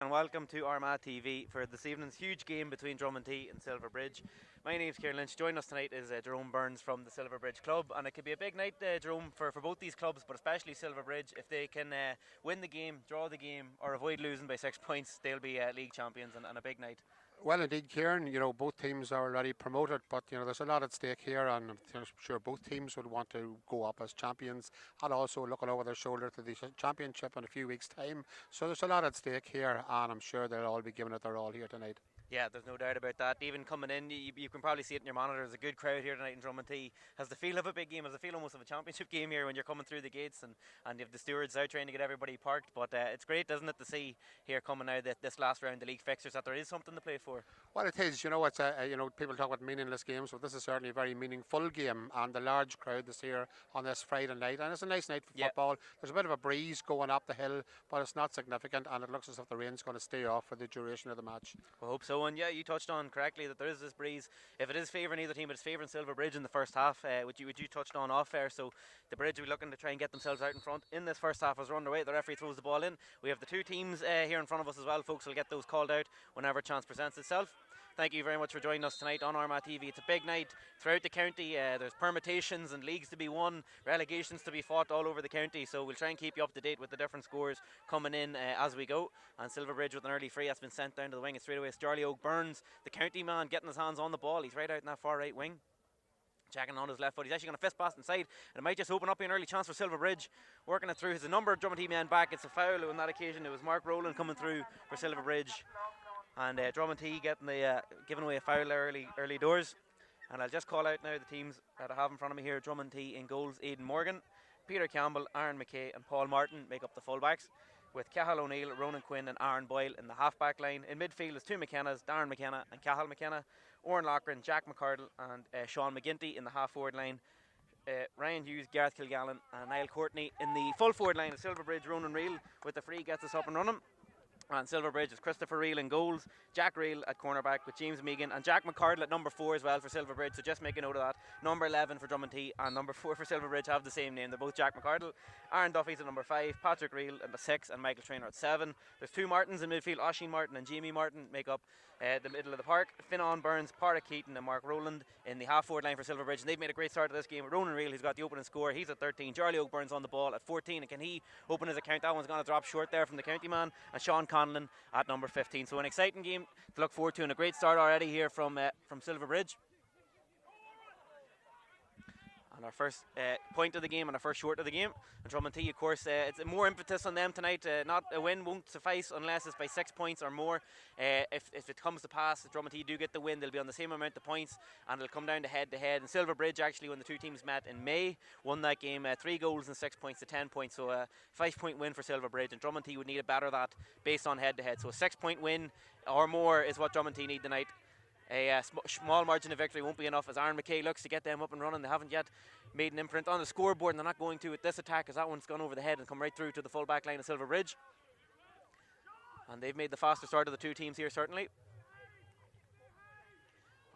and welcome to Armagh TV for this evening's huge game between Dromintee and Silverbridge. My name's Kieran Lynch. Joining us tonight is Jerome Burns from the Silverbridge club, and it could be a big night, Jerome, for both these clubs, but especially Silverbridge. If they can win the game, draw the game, or avoid losing by 6 points, they'll be league champions and a big night. Well, indeed, Kieran, both teams are already promoted, but, there's a lot at stake here, and I'm sure both teams would want to go up as champions and also looking over their shoulder to the championship in a few weeks' time. So there's a lot at stake here, and I'm sure they'll all be giving it their all here tonight. Yeah, there's no doubt about that. Even coming in, you can probably see it in your monitor. There's a good crowd here tonight in Dromintee. Has the feel of a big game, has the feel almost of a championship game here when you're coming through the gates, and you have the stewards out trying to get everybody parked. But it's great, isn't it, to see here coming out this last round, the league fixtures, that there is something to play for. Well, it is. It's people talk about meaningless games, but this is certainly a very meaningful game, and the large crowd that's here on this Friday night, and it's a nice night for football. There's a bit of a breeze going up the hill, but it's not significant, and it looks as if the rain's going to stay off for the duration of the match. I hope so. And yeah, you touched on correctly that there is this breeze. If it is favouring either team, it's favouring Silverbridge in the first half, which you touched on off air. So the Bridge will be looking to try and get themselves out in front in this first half as we're underway. The referee throws the ball in. We have the two teams here in front of us as well. Folks will get those called out whenever a chance presents itself. Thank you very much for joining us tonight on Armagh TV. It's a big night throughout the county. There's permutations and leagues to be won, relegations to be fought all over the county. So we'll try and keep you up to date with the different scores coming in as we go. And Silverbridge with an early free that's been sent down to the wing. It's straight away. It's Charlie Oak Burns, the county man, getting his hands on the ball. He's right out in that far right wing, checking on his left foot. He's actually going to fist pass inside, and it might just open up an early chance for Silverbridge. Working it through. There's a number of Dromintee men back. It's a foul on that occasion. It was Mark Rowland coming through for Silverbridge. And Dromintee giving away a foul early doors. And I'll just call out now the teams that I have in front of me here. Dromintee in goals, Aidan Morgan, Peter Campbell, Aaron McKay and Paul Martin make up the fullbacks, with Cathal O'Neill, Ronan Quinn and Aaron Boyle in the half-back line. In midfield is two McKennas, Darren McKenna and Cathal McKenna, Oren Lochran, Jack McCardle and Sean McGinty in the half-forward line. Ryan Hughes, Gareth Kilgallen and Niall Courtney in the full-forward line. Of Silverbridge, Ronan Reel with the free gets us up and running. And Silverbridge is Christopher Reel in goals, Jack Reel at cornerback with James Megan and Jack McCardle at number 4 as well for Silverbridge, so just make a note of that. Number 11 for Dromintee and number 4 for Silverbridge have the same name. They're both Jack McCardle. Aaron Duffy's at number 5, Patrick Reel at the 6 and Michael Traynor at 7. There's two Martins in midfield, Oisin Martin and Jamie Martin make up the middle of the park. Finan Burns, Pádraig Keaton and Mark Rowland in the half-forward line for Silverbridge, and they've made a great start to this game. Ronan Reel, who's got the opening score, he's at 13. Charlie Oak Burns on the ball at 14, and can he open his account? That one's going to drop short there from the county man. And Sean Conlon at number 15. So an exciting game to look forward to, and a great start already here from Silverbridge. And our first point of the game and our first short of the game. And Dromintee, of course, it's more impetus on them tonight. Not a win won't suffice unless it's by 6 points or more. If it comes to pass, if Dromintee do get the win, they'll be on the same amount of points, and it'll come down to head-to-head. And Silverbridge, actually, when the two teams met in May, won that game 3 goals and 6 points to 10 points. So a 5-point win for Silverbridge, and Dromintee would need a better that based on head-to-head. So a 6-point win or more is what Dromintee need tonight. A small margin of victory won't be enough as Aaron McKay looks to get them up and running. They haven't yet made an imprint on the scoreboard, and they're not going to with this attack, as that one's gone over the head and come right through to the full back line of Silverbridge. And they've made the faster start of the two teams here, certainly.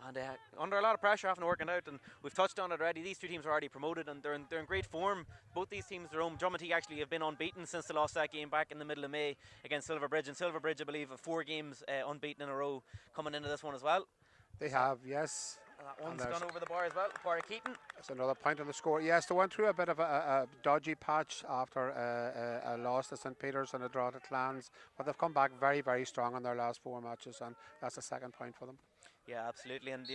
And under a lot of pressure, having to work it out, and we've touched on it already. These two teams are already promoted, and they're in great form. Both these teams, Dromintee actually have been unbeaten since they lost that game back in the middle of May against Silverbridge. And Silverbridge, I believe, have 4 games unbeaten in a row coming into this one as well. They have, yes. And that one's gone over the bar as well. Pádraig Keaton. That's another point on the score. Yes, they went through a bit of a dodgy patch after a loss to St. Peter's and a draw to Clans, but they've come back very, very strong in their last 4 matches, and that's the second point for them. Yeah, absolutely. And,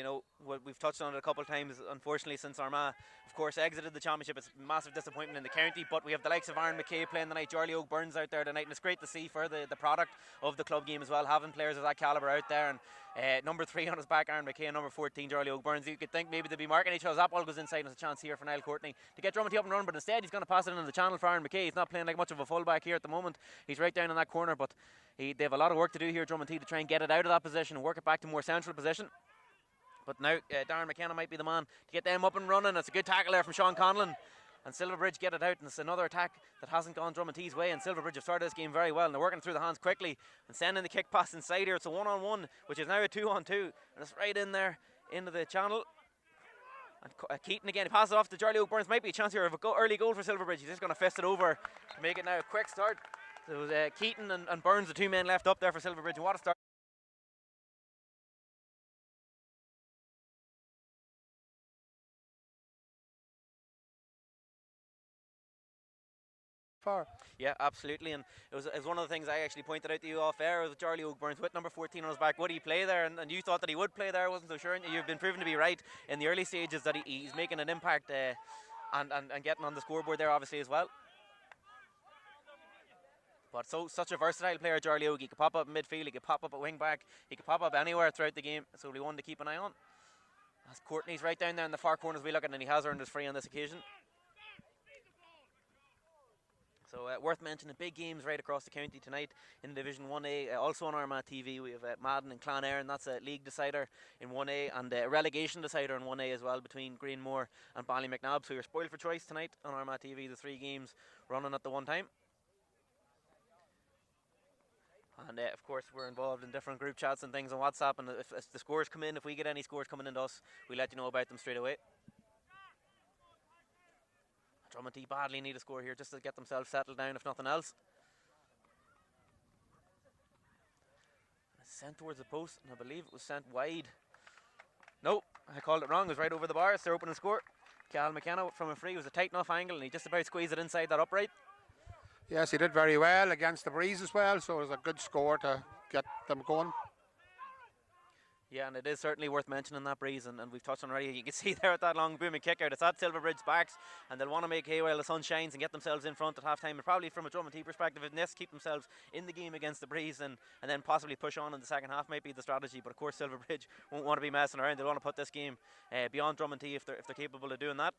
we've touched on it a couple of times, unfortunately, since Armagh, of course, exited the championship. It's a massive disappointment in the county, but we have the likes of Aaron McKay playing tonight, Charlie Oak Burns out there tonight, and it's great to see for the product of the club game as well, having players of that calibre out there. And number 3 on his back, Aaron McKay, and number 14, Charlie Oak Burns. You could think maybe they'd be marking each other. That ball goes inside, and there's a chance here for Niall Courtney to get Dromintee up and running, but instead he's going to pass it into the channel for Aaron McKay. He's not playing like much of a fullback here at the moment. He's right down in that corner, but they have a lot of work to do here, Dromintee, to try and get it out of that position and work it back to a more central position. But now Darren McKenna might be the man to get them up and running. It's a good tackle there from Sean Conlon. And Silverbridge get it out, and it's another attack that hasn't gone Dromintee's way. And Silverbridge have started this game very well, and they're working through the hands quickly and sending the kick pass inside here. It's a 1-on-1, which is now a 2-on-2, and it's right in there into the channel. And Keaton again, he passes it off to Charlie Oak Burns. Might be a chance here of an early goal for Silverbridge. He's just going to fist it over to make it now a quick start. So it was Keaton and Burns, the two men left up there for Silverbridge. And what a start. Far. Yeah, absolutely, and it was one of the things I actually pointed out to you off air. Was Charlie O'Burns with number 14 on his back. Would he play there? And you thought that he would play there. I wasn't so sure. And you've been proven to be right in the early stages that he's making an impact and getting on the scoreboard there, obviously, as well. But such a versatile player, Charlie Ogie. He could pop up in midfield, he could pop up at wing back, he could pop up anywhere throughout the game. So we wanted to keep an eye on. As Courtney's right down there in the far corner as we look at, and he has earned his free on this occasion. So worth mentioning, big games right across the county tonight in Division 1A. Also on Armagh TV, we have Madden and Clonare, and that's a league decider in 1A, and a relegation decider in 1A as well between Greenmore and Ballymacnab. So you're spoiled for choice tonight on Armagh TV, the 3 games running at the one time. And of course, we're involved in different group chats and things on WhatsApp, and if the scores come in, if we get any scores coming into us, we let you know about them straight away. Dromintee badly need a score here just to get themselves settled down, if nothing else. Sent towards the post, and I believe it was sent wide. No, I called it wrong. It was right over the bar. It's their opening score. Cal McKenna from a free. It was a tight enough angle, and he just about squeezed it inside that upright. Yes, he did very well against the breeze as well, so it was a good score to get them going. Yeah, and it is certainly worth mentioning that breeze, and we've touched on already. You can see there at that long booming kick out. It's at Silverbridge's backs, and they'll want to make hay while the sun shines and get themselves in front at half time. And probably from a Dromintee perspective, if this keep themselves in the game against the breeze and then possibly push on in the second half might be the strategy. But of course, Silverbridge won't want to be messing around. They'll want to put this game beyond Dromintee if they're capable of doing that.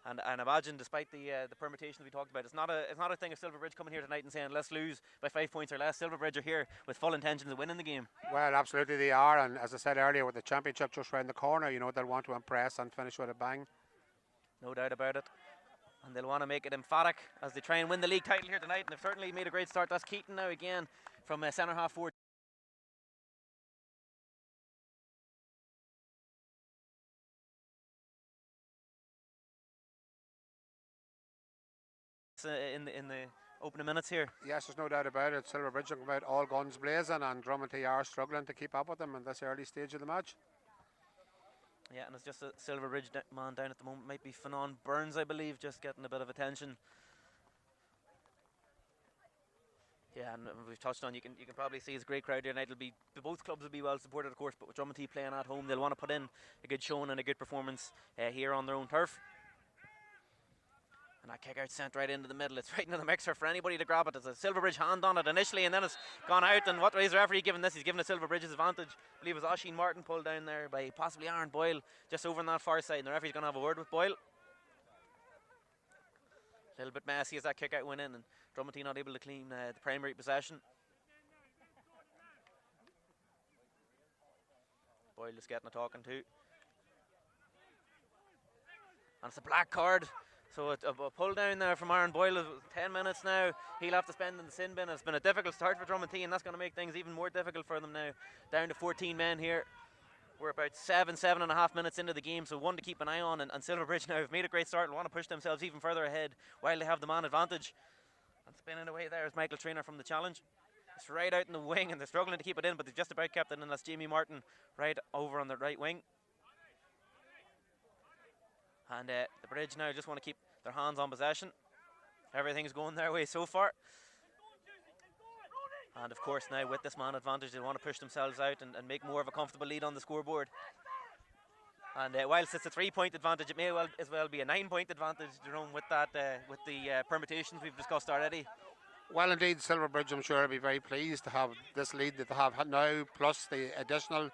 And imagine, despite the permutations we talked about, it's not a thing of Silverbridge coming here tonight and saying let's lose by 5 points or less. Silverbridge are here with full intentions of winning the game. Well, absolutely they are, and as I said earlier, with the championship just round the corner, you know, they'll want to impress and finish with a bang. No doubt about it. And they'll want to make it emphatic as they try and win the league title here tonight, and they've certainly made a great start. That's Keaton now again from centre half forward. In the opening minutes here. Yes, there's no doubt about it. Silverbridge are coming out all guns blazing, and Dromintee are struggling to keep up with them in this early stage of the match. Yeah, and it's just a Silverbridge man down at the moment. Might be Fanon Burns, I believe, just getting a bit of attention. Yeah, and we've touched on, you can probably see it's a great crowd here tonight. Both clubs will be well supported, of course, but with Dromintee playing at home, they'll want to put in a good showing and a good performance here on their own turf. And that kick out sent right into the middle. It's right into the mixer for anybody to grab it. There's a Silverbridge hand on it initially, and then it's gone out. And what is the referee giving this? He's giving it Silverbridge's advantage. I believe it was Oisin Martin pulled down there by possibly Aaron Boyle, just over on that far side. And the referee's going to have a word with Boyle. A little bit messy as that kick out went in, and Dromintee not able to claim the primary possession. Boyle just getting a talking to. And it's a black card. So a pull down there from Aaron Boyle, 10 minutes now. He'll have to spend in the sin bin. It's been a difficult start for Dromintee, and that's going to make things even more difficult for them now. Down to 14 men here. We're about 7.5 minutes into the game, so one to keep an eye on. And Silverbridge now have made a great start and want to push themselves even further ahead while they have the man advantage. And spinning away there is Michael Trainer from the challenge. It's right out in the wing, and they're struggling to keep it in, but they've just about kept it in. That's Jamie Martin right over on the right wing. And the Bridge now just want to keep their hands on possession. Everything's going their way so far. And of course now with this man advantage, they want to push themselves out and make more of a comfortable lead on the scoreboard. And whilst it's a 3-point advantage, it may as well be a 9-point advantage, Jerome, with that with the permutations we've discussed already. Well, indeed, Silverbridge, I'm sure, will be very pleased to have this lead that they have now, plus the additional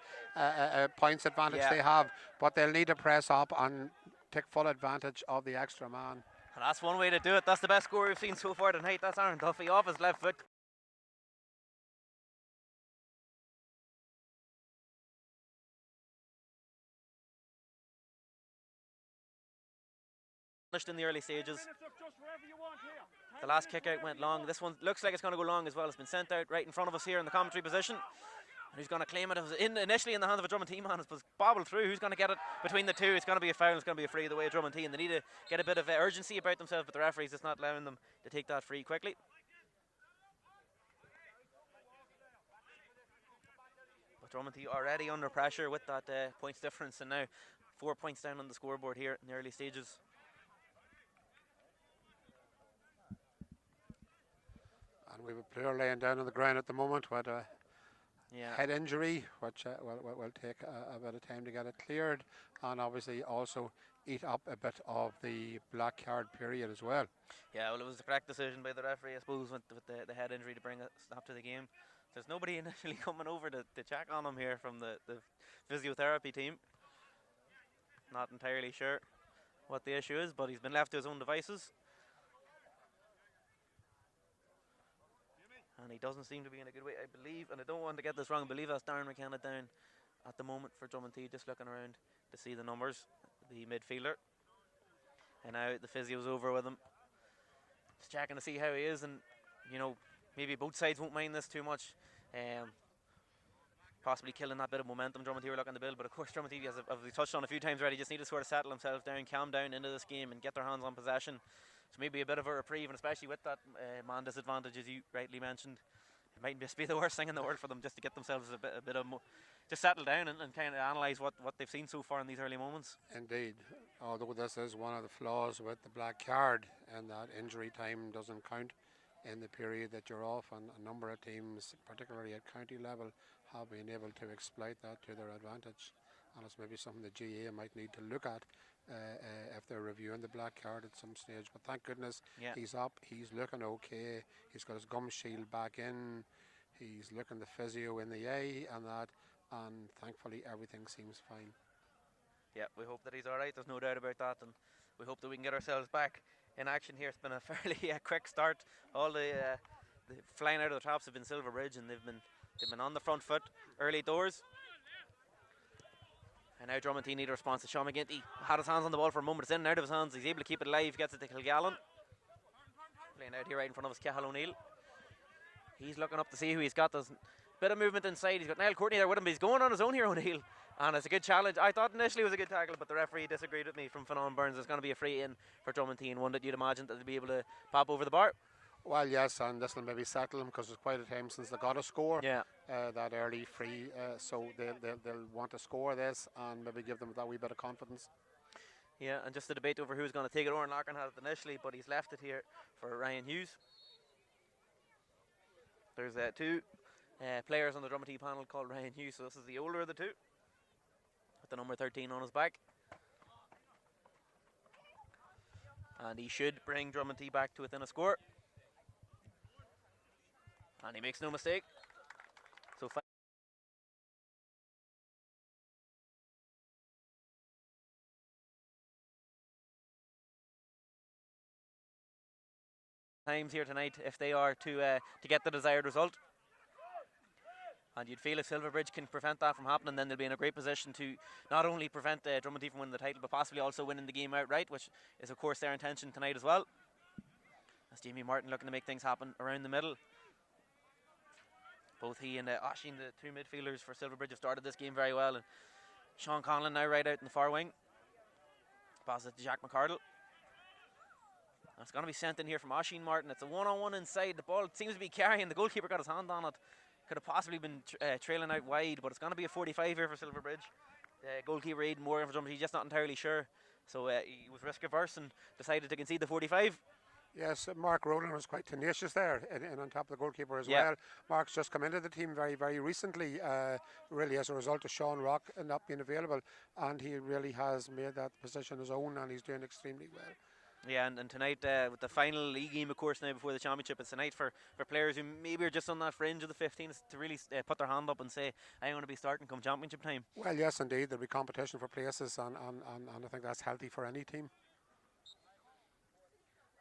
points advantage they have. But they'll need to press up and take full advantage of the extra man. And that's one way to do it. That's the best score we've seen so far tonight. That's Aaron Duffy off his left foot. Finished in the early stages. The last kick out went long. This one looks like it's going to go long as well. It's been sent out right in front of us here in the commentary position. Who's going to claim it? It was initially in the hands of a Dromintee man. It was bobbled through. Who's going to get it between the two? It's going to be a foul. It's going to be a free the way of Dromintee, and they need to get a bit of urgency about themselves, but the referee's just not allowing them to take that free quickly. Dromintee already under pressure with that points difference, and now 4 points down on the scoreboard here in the early stages. And we have a player laying down on the ground at the moment with a head injury, which will take a bit of time to get it cleared, and obviously also eat up a bit of the black card period as well. Yeah, well, it was the correct decision by the referee, I suppose, with the head injury to bring a stop to the game. There's nobody initially coming over to check on him here from the physiotherapy team. Not entirely sure what the issue is, but he's been left to his own devices. And he doesn't seem to be in a good way, I believe, and I don't want to get this wrong, I believe that's Darren McKenna down at the moment for Dromintee, just looking around to see the numbers, the midfielder. And now the physio's over with him. Just checking to see how he is, and, you know, maybe both sides won't mind this too much. Possibly killing that bit of momentum Dromintee were looking to build, but of course Dromintee, as we touched on a few times already, just need to sort of settle themselves down, calm down into this game and get their hands on possession. So maybe a bit of a reprieve, and especially with that man disadvantage, as you rightly mentioned, it might just be the worst thing in the world for them, just to get themselves a bit of just settle down and kind of analyse what they've seen so far in these early moments. Indeed, although this is one of the flaws with the black card, and that injury time doesn't count in the period that you're off, and a number of teams, particularly at county level, have been able to exploit that to their advantage, and it's maybe something the GA might need to look at if they're reviewing the black card at some stage. But thank goodness he's up, he's looking okay, he's got his gum shield back in, he's looking the physio in the eye and that, and thankfully everything seems fine. Yeah, we hope that he's alright, there's no doubt about that, and we hope that we can get ourselves back in action here. It's been a fairly quick start. All the flying out of the traps have been Silverbridge, and they've been on the front foot early doors. And now Dromintee need a response. Sean McGinty had his hands on the ball for a moment. It's in and out of his hands. He's able to keep it alive. Gets it to Kilgallen. Playing out here right in front of us, Cahill O'Neill. He's looking up to see who he's got. There's a bit of movement inside. He's got Niall Courtney there with him, but he's going on his own here, O'Neill. And it's a good challenge. I thought initially it was a good tackle, but the referee disagreed with me from Fionnán Burns. It's going to be a free in for Dromintee, and one that you'd imagine that they'll be able to pop over the bar. Well, yes, and this will maybe settle them, because it's quite a time since they got a score. Yeah. That early free, so they'll want to score this and maybe give them that wee bit of confidence. Yeah, and just a debate over who's going to take it. Oran Larkin had it initially, but he's left it here for Ryan Hughes. There's two players on the Dromintee panel called Ryan Hughes, so this is the older of the two, with the number 13 on his back. And he should bring Dromintee back to within a score. And he makes no mistake. So times here tonight if they are to get the desired result. And you'd feel if Silverbridge can prevent that from happening, then they'll be in a great position to not only prevent Dromintee from winning the title, but possibly also winning the game outright, which is of course their intention tonight as well. That's Jamie Martin looking to make things happen around the middle. Both he and Oisín, the two midfielders for Silverbridge, have started this game very well. And Sean Conlon now right out in the far wing. Pass it to Jack McCardle. And it's going to be sent in here from Oisín Martin. It's a one-on-one inside. The ball seems to be carrying. The goalkeeper got his hand on it. Could have possibly been trailing out wide, but it's going to be a 45 here for Silverbridge. Goalkeeper Aidan Moore for Dromintee, just not entirely sure. So he was risk averse and decided to concede the 45. Yes, Mark Rowland was quite tenacious there and on top of the goalkeeper as well. Mark's just come into the team very, very recently, really as a result of Sean Rock not being available, and he really has made that position his own, and he's doing extremely well. Yeah, and tonight with the final league game, of course, now before the championship, it's tonight for players who maybe are just on that fringe of the 15s to really put their hand up and say, I want to be starting come championship time. Well, yes, indeed, there'll be competition for places, and I think that's healthy for any team.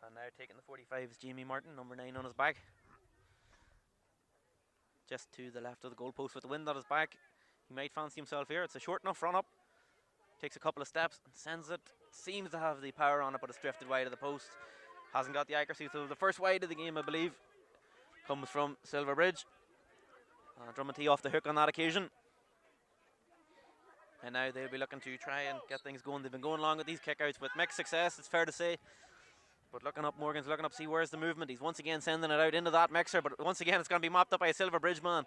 And now taking the 45 is Jamie Martin, number 9 on his back. Just to the left of the goalpost with the wind on his back. He might fancy himself here. It's a short enough run up. Takes a couple of steps and sends it. Seems to have the power on it, but it's drifted wide of the post. Hasn't got the accuracy. So the first wide of the game, I believe, comes from Silverbridge. Dromintee off the hook on that occasion. And now they'll be looking to try and get things going. They've been going along with these kickouts with mixed success, it's fair to say. But looking up, Morgan's looking up, see where's the movement. He's once again sending it out into that mixer, but once again it's going to be mopped up by a Silverbridge man.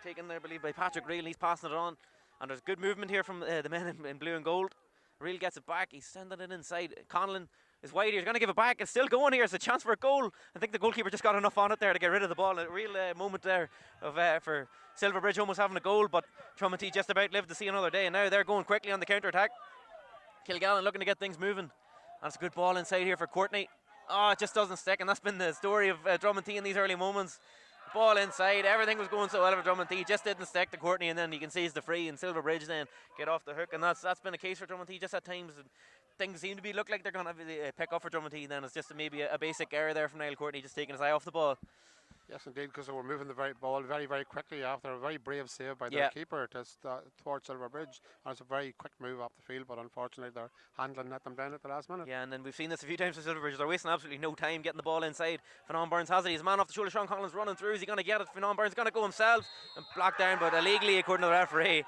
taken there, I believe, by Patrick Reel. He's passing it on. And there's good movement here from the men in blue and gold. Reel gets it back. He's sending it inside. Conlon is wide. He's going to give it back. It's still going here. It's a chance for a goal. I think the goalkeeper just got enough on it there to get rid of the ball. A real moment there of for Silverbridge almost having a goal, but Dromintee just about lived to see another day. And now they're going quickly on the counter-attack. Kilgallen looking to get things moving. And it's a good ball inside here for Courtney. Oh, it just doesn't stick, and that's been the story of Dromintee in these early moments. Ball inside, everything was going so well for Dromintee, just didn't stick to Courtney, and then you can see it's the free, and Silverbridge then get off the hook, and that's been a case for Dromintee. Just at times things seem to look like they're going to pick up for Dromintee, then it's just maybe a basic error there from Niall Courtney, just taking his eye off the ball. Yes, indeed, because they were moving the ball very, very quickly after a very brave save by their keeper towards Silverbridge. And it's a very quick move off the field, but unfortunately their handling let them down at the last minute. Yeah, and then we've seen this a few times for Silverbridge. They're wasting absolutely no time getting the ball inside. Fionnán Burns has it. He's a man off the shoulder. Sean Collins running through. Is he going to get it? Fionnán Burns going to go himself and blocked down, but illegally according to the referee.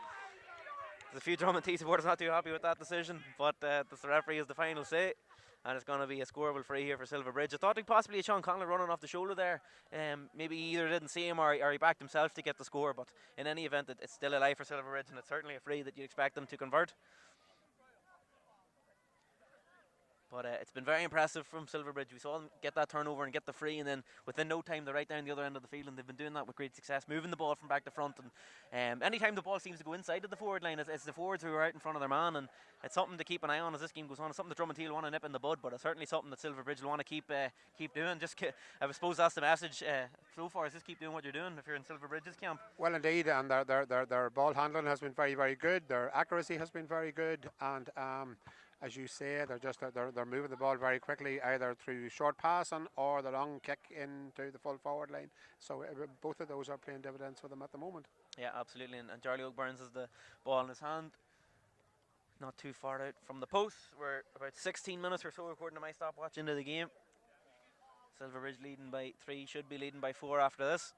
There's a few Dromintee supporters not too happy with that decision, but the referee is the final say. And it's going to be a scoreable free here for Silverbridge. I thought possibly Sean Conlon running off the shoulder there. Maybe he either didn't see him or he backed himself to get the score. But in any event, it's still a life for Silverbridge, and it's certainly a free that you'd expect them to convert. But it's been very impressive from Silverbridge. We saw them get that turnover and get the free, and then within no time they're right down the other end of the field, and they've been doing that with great success, moving the ball from back to front. And anytime the ball seems to go inside of the forward line, it's the forwards who are out in front of their man, and it's something to keep an eye on as this game goes on. It's something that Dromintee will want to nip in the bud, but it's certainly something that Silverbridge will want to keep doing. I suppose that's the message so far, is just keep doing what you're doing if you're in Silverbridge's camp. Well, indeed, and their ball handling has been very, very good. Their accuracy has been very good, and as you say, they're moving the ball very quickly, either through short passing or the long kick into the full forward line. So both of those are playing dividends for them at the moment. Yeah, absolutely. And Charlie O'Burns has the ball in his hand, not too far out from the post. We're about 16 minutes or so according to my stopwatch into the game. Silverbridge leading by 3, should be leading by 4 after this.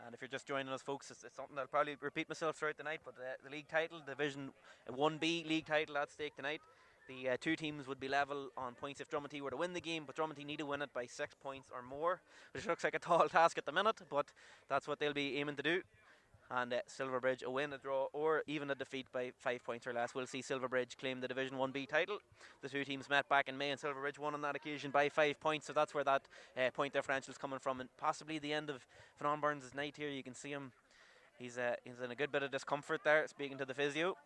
And if you're just joining us, folks, it's something I'll probably repeat myself throughout the night, but the league title, Division 1B league title at stake tonight. The two teams would be level on points if Dromintee were to win the game, but Dromintee need to win it by 6 points or more, which looks like a tall task at the minute, but that's what they'll be aiming to do. And Silverbridge, a win, a draw, or even a defeat by 5 points or less. We'll see Silverbridge claim the Division 1B title. The two teams met back in May, and Silverbridge won on that occasion by 5 points, so that's where that point differential is coming from. And possibly the end of Fionnán Burns' night here. You can see him. He's in a good bit of discomfort there, speaking to the physio.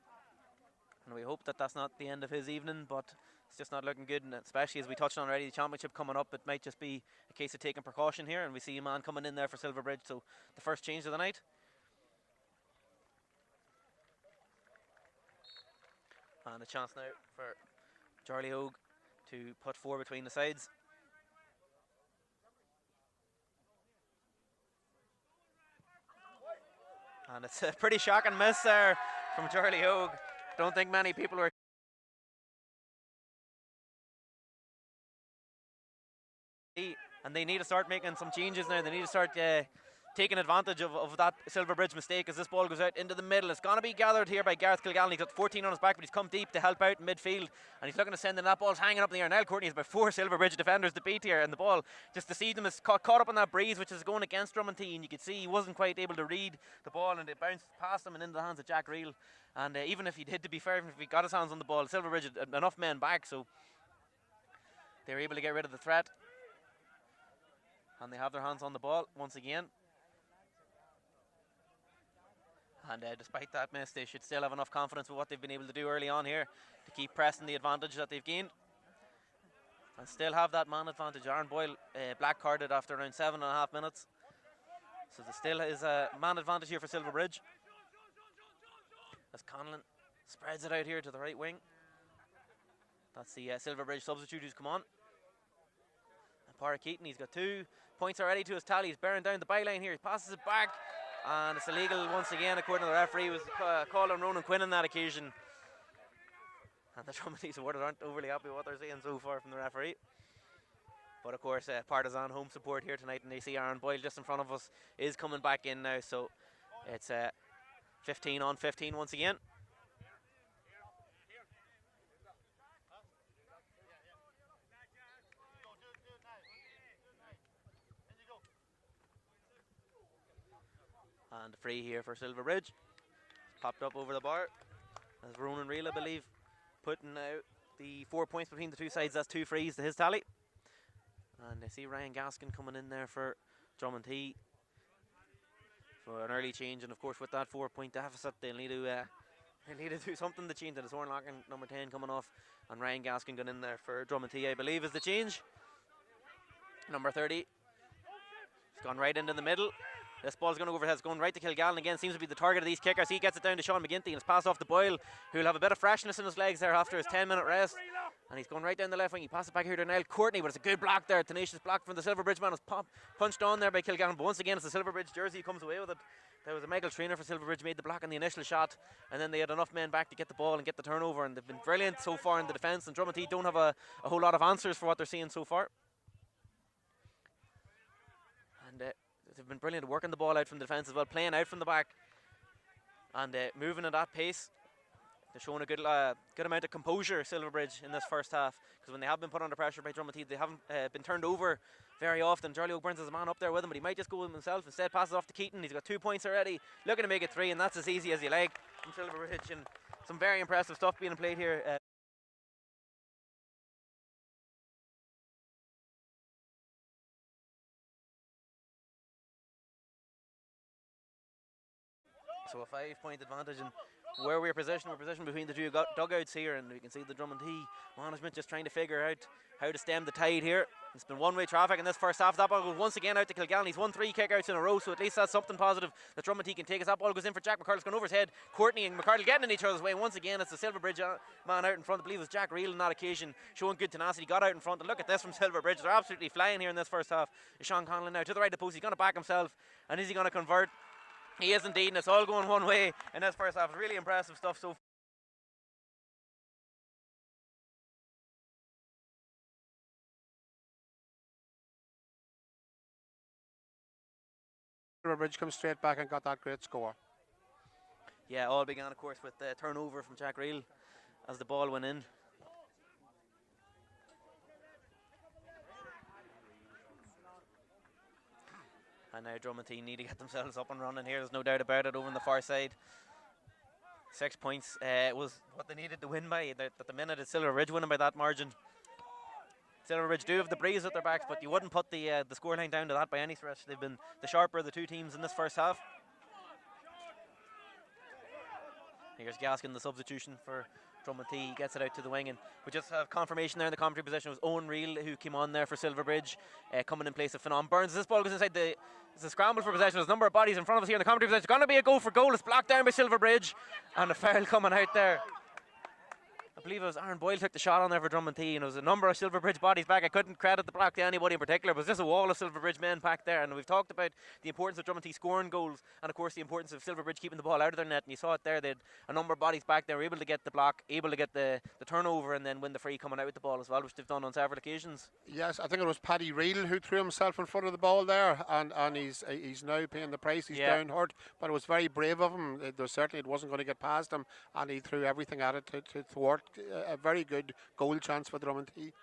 And we hope that that's not the end of his evening, but it's just not looking good. And especially as we touched on already, the championship coming up, it might just be a case of taking precaution here. And we see a man coming in there for Silverbridge, so the first change of the night. And a chance now for Charlie Hogue to put 4 between the sides. And it's a pretty shocking miss there from Charlie Hogue. Don't think many people were. And they need to start making some changes now. They need to start taking advantage of that Silverbridge mistake as this ball goes out into the middle. It's going to be gathered here by Gareth Kilgallen. He's got 14 on his back, but he's come deep to help out in midfield, and he's looking to send in. That ball's hanging up in the air. Niall Courtney has about 4 Silverbridge defenders to beat here, and the ball just deceived him. It's caught up in that breeze, which is going against Dromintee, and you could see he wasn't quite able to read the ball, and it bounced past him and into the hands of Jack Reel. And even if he did, to be fair, if he got his hands on the ball, Silverbridge had enough men back, so they were able to get rid of the threat. And they have their hands on the ball once again. And despite that miss, they should still have enough confidence with what they've been able to do early on here to keep pressing the advantage that they've gained. And still have that man advantage. Aaron Boyle black carded after around 7.5 minutes. So there still is a man advantage here for Silverbridge. As Conlon spreads it out here to the right wing. That's the Silverbridge substitute who's come on. And Pádraig Keaton, he's got 2 points already to his tally. He's bearing down the byline here. He passes it back. And it's illegal once again, according to the referee. It was called on Ronan Quinn on that occasion. And the Dromintee supporters aren't overly happy with what they're seeing so far from the referee. But of course, partisan home support here tonight, and they see Aaron Boyle just in front of us is coming back in now. So it's 15 on 15 once again. And the free here for Silverbridge. Popped up over the bar. As Ronan Reel, I believe, putting out the 4 points between the two sides. That's 2 frees to his tally. And I see Ryan Gaskin coming in there for Dromintee for an early change. And of course, with that 4-point deficit, they'll need to do something to change it. It's Warren Locken, number 10, coming off, and Ryan Gaskin going in there for Dromintee, I believe, is the change. Number 30. It's gone right into the middle. This ball's going to go overhead. It's going right to Kilgallen again. Seems to be the target of these kickers. He gets it down to Sean McGinty, and it's passed off to Boyle, who'll have a bit of freshness in his legs there after his 10-minute rest. And he's going right down the left wing. He passes it back here to Niall Courtney, but it's a good block there. Tenacious block from the Silverbridge man. It's punched on there by Kilgallen, but once again it's the Silverbridge jersey who comes away with it. There was a Michael Trainer for Silverbridge made the block on the initial shot, and then they had enough men back to get the ball and get the turnover, and they've been brilliant so far in the defence, and Dromintee don't have a whole lot of answers for what they're seeing so far. And they've been brilliant working the ball out from the defence as well, playing out from the back, and moving at that pace. They're showing a good amount of composure, Silverbridge, in this first half, because when they have been put under pressure by Dromintee, they haven't been turned over very often. Charlie O'Burns has a man up there with him, but he might just go with himself. Instead, passes off to Keaton. He's got 2 points already, looking to make it 3, and that's as easy as you like from Silverbridge. And some very impressive stuff being played here. So a 5-point advantage, and where we're positioned between the two dugouts here, and we can see the Dromintee management just trying to figure out how to stem the tide here. It's been one-way traffic in this first half. That ball goes once again out to Kilgallen. He's won 3 kickouts in a row, so at least that's something positive that Dromintee can take. As that ball goes in for Jack McCardle, it's gone over his head. Courtney and McCardle getting in each other's way. Once again, it's the Silverbridge man out in front. I believe it was Jack Reel on that occasion, showing good tenacity. Got out in front, and look at this from Silverbridge. They're absolutely flying here in this first half. Sean Conlon now to the right of the post. He's going to back himself, and is he going to convert? He is indeed, and it's all going one way in this first half. It's really impressive stuff so far. Silverbridge comes straight back and got that great score. Yeah, all began, of course, with the turnover from Jack Reel as the ball went in. And now Dromintee need to get themselves up and running here. There's no doubt about it over on the far side. 6 points was what they needed to win by. At the minute, it's Silverbridge winning by that margin. Silverbridge do have the breeze at their backs, but you wouldn't put the scoreline down to that by any stretch. They've been the sharper of the two teams in this first half. Here's Gaskin, the substitution for Dromintee. He gets it out to the wing, and we just have confirmation there in the commentary position. It was Owen Reel who came on there for Silverbridge, coming in place of Finan Burns. This ball goes inside it's a scramble for possession. There's a number of bodies in front of us here in the commentary position. It's going to be a goal for goal. It's blocked down by Silverbridge, and a foul coming out there. I believe it was Aaron Boyle took the shot on there for Dromintee, and there was a number of Silverbridge bodies back. I couldn't credit the block to anybody in particular, but it was just a wall of Silverbridge men packed there. And we've talked about the importance of Dromintee scoring goals, and of course the importance of Silverbridge keeping the ball out of their net. And you saw it there. They had a number of bodies back there, able to get the block, able to get the turnover, and then win the free coming out with the ball as well, which they've done on several occasions. Yes, I think it was Paddy Reel who threw himself in front of the ball there, and he's now paying the price. He's down hurt, but it was very brave of him. It wasn't going to get past him, and he threw everything at it to thwart a very good goal chance for Dromintee.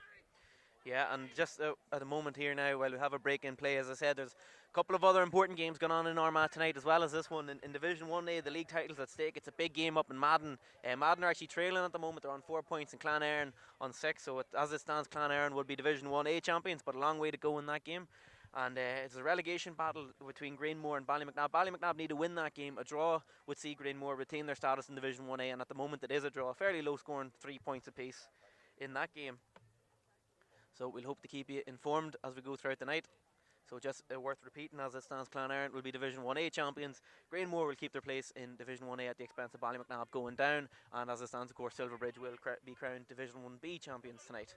Yeah, and just at the moment here now, while we have a break in play, as I said, there's a couple of other important games going on in Armagh tonight, as well as this one in Division 1A. The league title's at stake. It's a big game up in Madden. Madden are actually trailing at the moment. They're on 4 points, and Clonairon on 6. So as it stands, Clonairon will be Division 1A champions, but a long way to go in that game. And it's a relegation battle between Greenmore and Ballymacnab. Ballymacnab need to win that game. A draw would see Greenmore retain their status in Division 1A, and at the moment it is a draw. Fairly low scoring, 3 points apiece in that game. So we'll hope to keep you informed as we go throughout the night. So just worth repeating, as it stands, Clonairon will be Division 1A champions. Greenmore will keep their place in Division 1A at the expense of Ballymacnab going down. And as it stands, of course, Silverbridge will be crowned Division 1B champions tonight.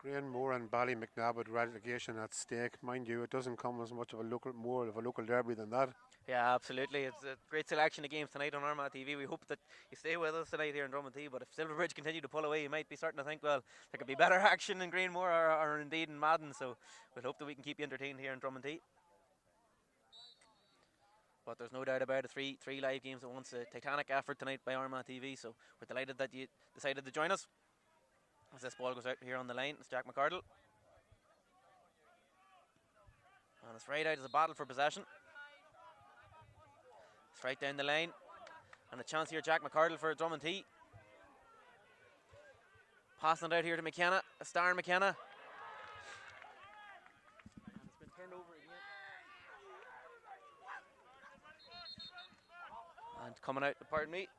Greenmore and Ballymacnab with relegation at stake. Mind you, it doesn't come as much of more of a local derby than that. Yeah, absolutely. It's a great selection of games tonight on Armagh TV. We hope that you stay with us tonight here in Dromintee, but if Silverbridge continue to pull away, you might be starting to think, well, there could be better action in Greenmore or indeed in Madden, so we'll hope that we can keep you entertained here in Dromintee. But there's no doubt about it, three live games at once. A titanic effort tonight by Armagh TV, so we're delighted that you decided to join us. As this ball goes out here on the line, it's Jack McCardle. And it's right out as a battle for possession. It's right down the lane. And a chance here, Jack McCardle for Dromintee. Passing it out here to McKenna, Star McKenna. And it's been turned over again. And coming out, pardon me.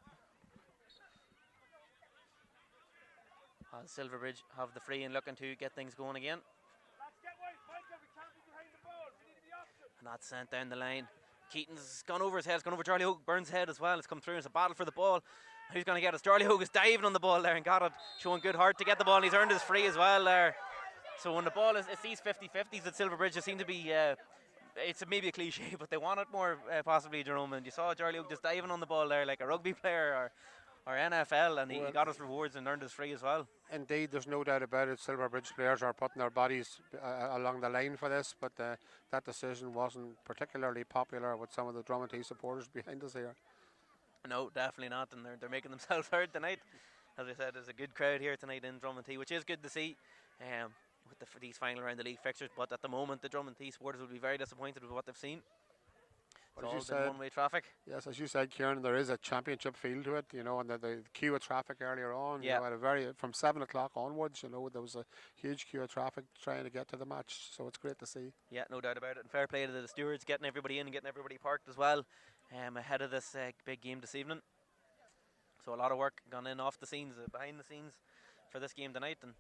As Silverbridge have the free and looking to get things going again. And that's sent down the lane. Keaton's gone over his head, it's gone over Charlie O'Byrne's head as well. It's come through, it's a battle for the ball. Who's going to get it? Charlie Hogue is diving on the ball there and got it, showing good heart to get the ball, and he's earned his free as well there. So when the ball is, it's these 50-50s at Silverbridge, they seem to be, it's maybe a cliche, but they want it more possibly, Jerome. And you saw Charlie Hogue just diving on the ball there like a rugby player or NFL, and he got his rewards and earned his free as well. Indeed, there's no doubt about it. Silverbridge players are putting their bodies along the line for this, but that decision wasn't particularly popular with some of the Dromintee supporters behind us here. No, definitely not, and they're making themselves heard tonight. As I said, there's a good crowd here tonight in Dromintee, which is good to see with these final round of the league fixtures. But at the moment, the Dromintee supporters will be very disappointed with what they've seen. It's all been one-way traffic. Yes, as you said, Kieran, there is a championship feel to it, you know, and the queue of traffic earlier on, yeah. You know, from 7 o'clock onwards, you know, there was a huge queue of traffic trying to get to the match, so it's great to see. Yeah, no doubt about it, and fair play to the stewards, getting everybody in and getting everybody parked as well, ahead of this big game this evening. So a lot of work gone in off the scenes, behind the scenes for this game tonight, and